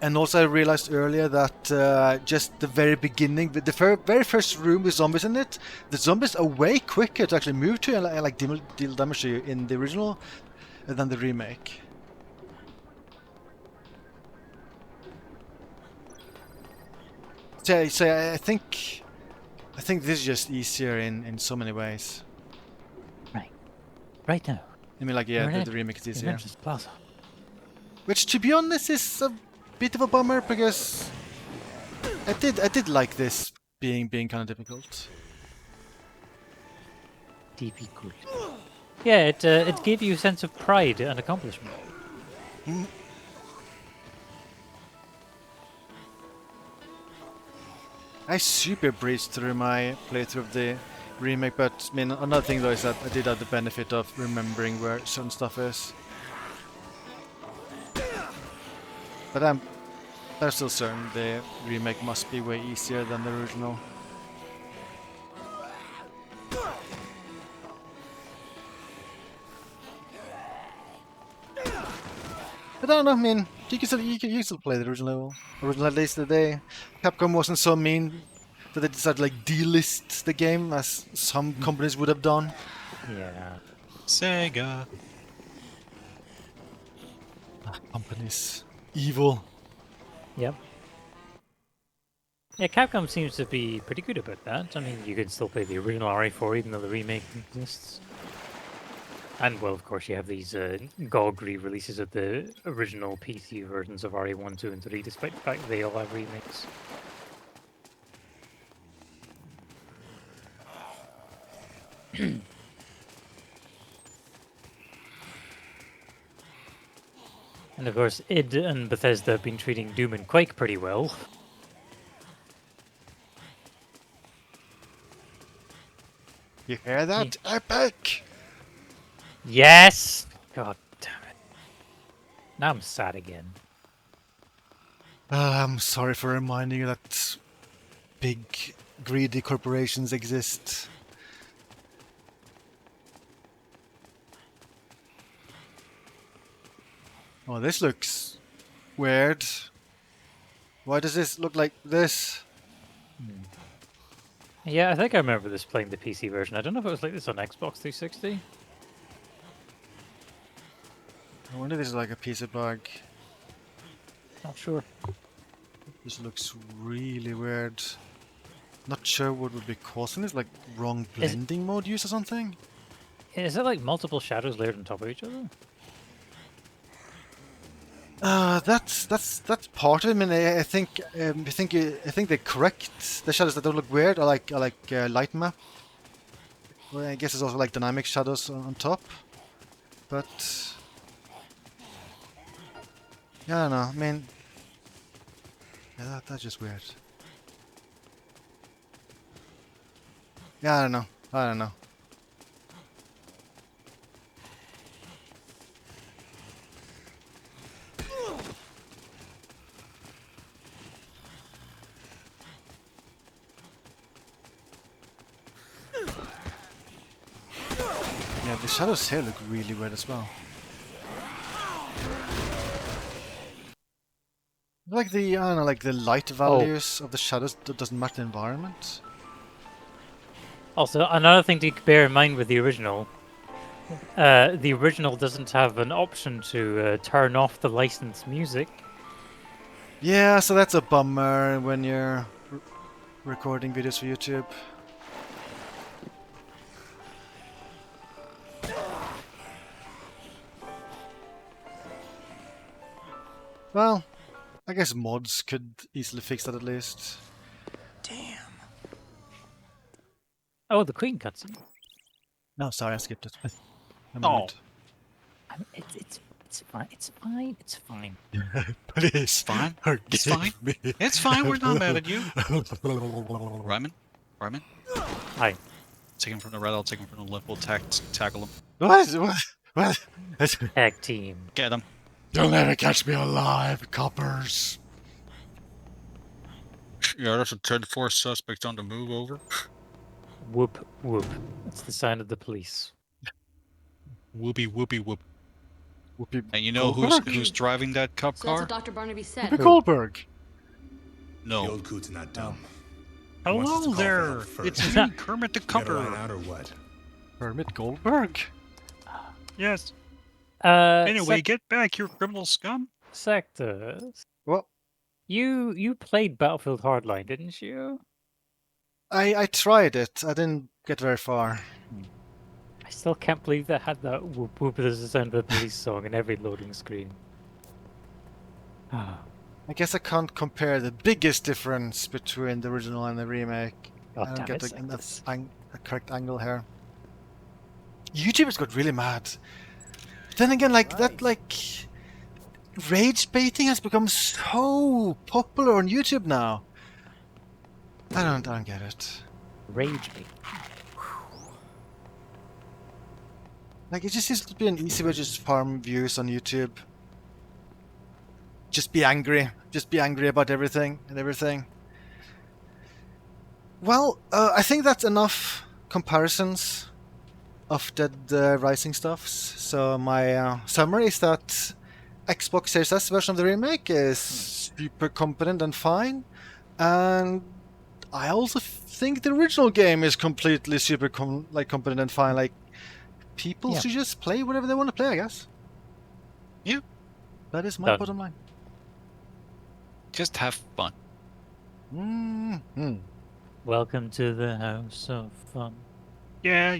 S1: And also I realized earlier that just the very beginning, the very first room with zombies in it, the zombies are way quicker to actually move to and like deal damage to you in the original than the remake. So I think this is just easier in so many ways.
S2: Right now.
S1: I mean, like, yeah, the remake is easier.
S2: Plaza.
S1: Which, to be honest, is a bit of a bummer because I did like this being kind of difficult.
S2: Difficult. Yeah, it gave you a sense of pride and accomplishment.
S1: I super breezed through my playthrough of the remake, but I mean, another thing though is that I did have the benefit of remembering where certain stuff is. But I'm still certain the remake must be way easier than the original. But I don't know, I mean, you can still play the original at least today. Capcom wasn't so mean that they decided to like delist the game as some companies would have done.
S2: Yeah.
S3: Sega.
S1: Companies. Evil.
S2: Yep. Yeah, Capcom seems to be pretty good about that. I mean, you can still play the original RE4 even though the remake exists. And, well, of course, you have these GOG re-releases of the original PC versions of RE1, 2, and 3, despite the fact they all have remakes. And of course, id and Bethesda have been treating Doom and Quake pretty well.
S1: You hear that? Epic!
S2: Yes! God damn it. Now I'm sad again.
S1: I'm sorry for reminding you that big, greedy corporations exist. Oh, this looks weird. Why does this look like this?
S2: Yeah, I think I remember this playing the PC version. I don't know if it was like this on Xbox 360.
S1: I wonder if this is like a piece of bug.
S2: Not sure.
S1: This looks really weird. Not sure what would be causing this, like wrong blending mode use or something?
S2: Is it like multiple shadows layered on top of each other?
S1: That's part of it. I mean, I think they correct the shadows that don't look weird. I like light map. Well, I guess it's also like dynamic shadows on top. But yeah, I don't know. I mean, yeah, that's just weird. Yeah, I don't know. I don't know. Yeah, the shadows here look really weird as well. Like the, I don't know, like the light values of the shadows that doesn't match the environment.
S2: Also, another thing to bear in mind with the original doesn't have an option to turn off the licensed music.
S1: Yeah, so that's a bummer when you're recording videos for YouTube. Well, I guess mods could easily fix that at least.
S9: Damn.
S2: Oh, the Queen cutscene.
S1: No, sorry, I skipped it.
S2: Oh. It's fine. It's fine. It's fine.
S1: Please.
S3: Fine. It's fine. It's fine. We're not mad at you. Ryman?
S2: Hi.
S3: Take him from the right, I'll take him from the left. We'll tackle him.
S1: What?
S2: Tag team.
S3: Get him.
S1: You'll never catch me alive, coppers.
S3: Yeah, that's a 10-4 suspect on the move, over.
S2: Whoop, whoop. That's the sign of the police.
S3: Whoopie, whoopie, whoop.
S1: Whoopi
S3: And you know who's driving that cop
S14: So
S3: car?
S14: that's what Dr. Barnaby said.
S1: Whoopi Goldberg.
S3: No.
S16: The old coot's not dumb.
S3: Hello there. It's me, Kermit the Cupper.
S16: Out or what?
S1: Kermit Goldberg.
S3: Yes. Anyway, get back, you criminal scum.
S2: Sectors.
S1: What?
S2: You played Battlefield Hardline, didn't you?
S1: I tried it. I didn't get very far.
S2: I still can't believe they had that whoop whoop as the sound of the police song in every loading screen.
S1: I guess I can't compare the biggest difference between the original and the remake. I don't get the correct angle here. YouTubers got really mad. Then again, like that, like rage baiting has become so popular on YouTube now. I don't get it.
S2: Rage bait.
S1: Like it just seems to be an easy way to just farm views on YouTube. Just be angry. Just be angry about everything and everything. Well, I think that's enough comparisons of Dead Rising stuffs. So my summary is that Xbox Series S version of the remake is super competent and fine, and I also think the original game is completely super competent and fine. Like people should just play whatever they want to play, I guess.
S3: Yeah,
S1: that is my bottom line.
S3: Just have fun.
S2: Welcome to the house of fun.
S3: Yeah.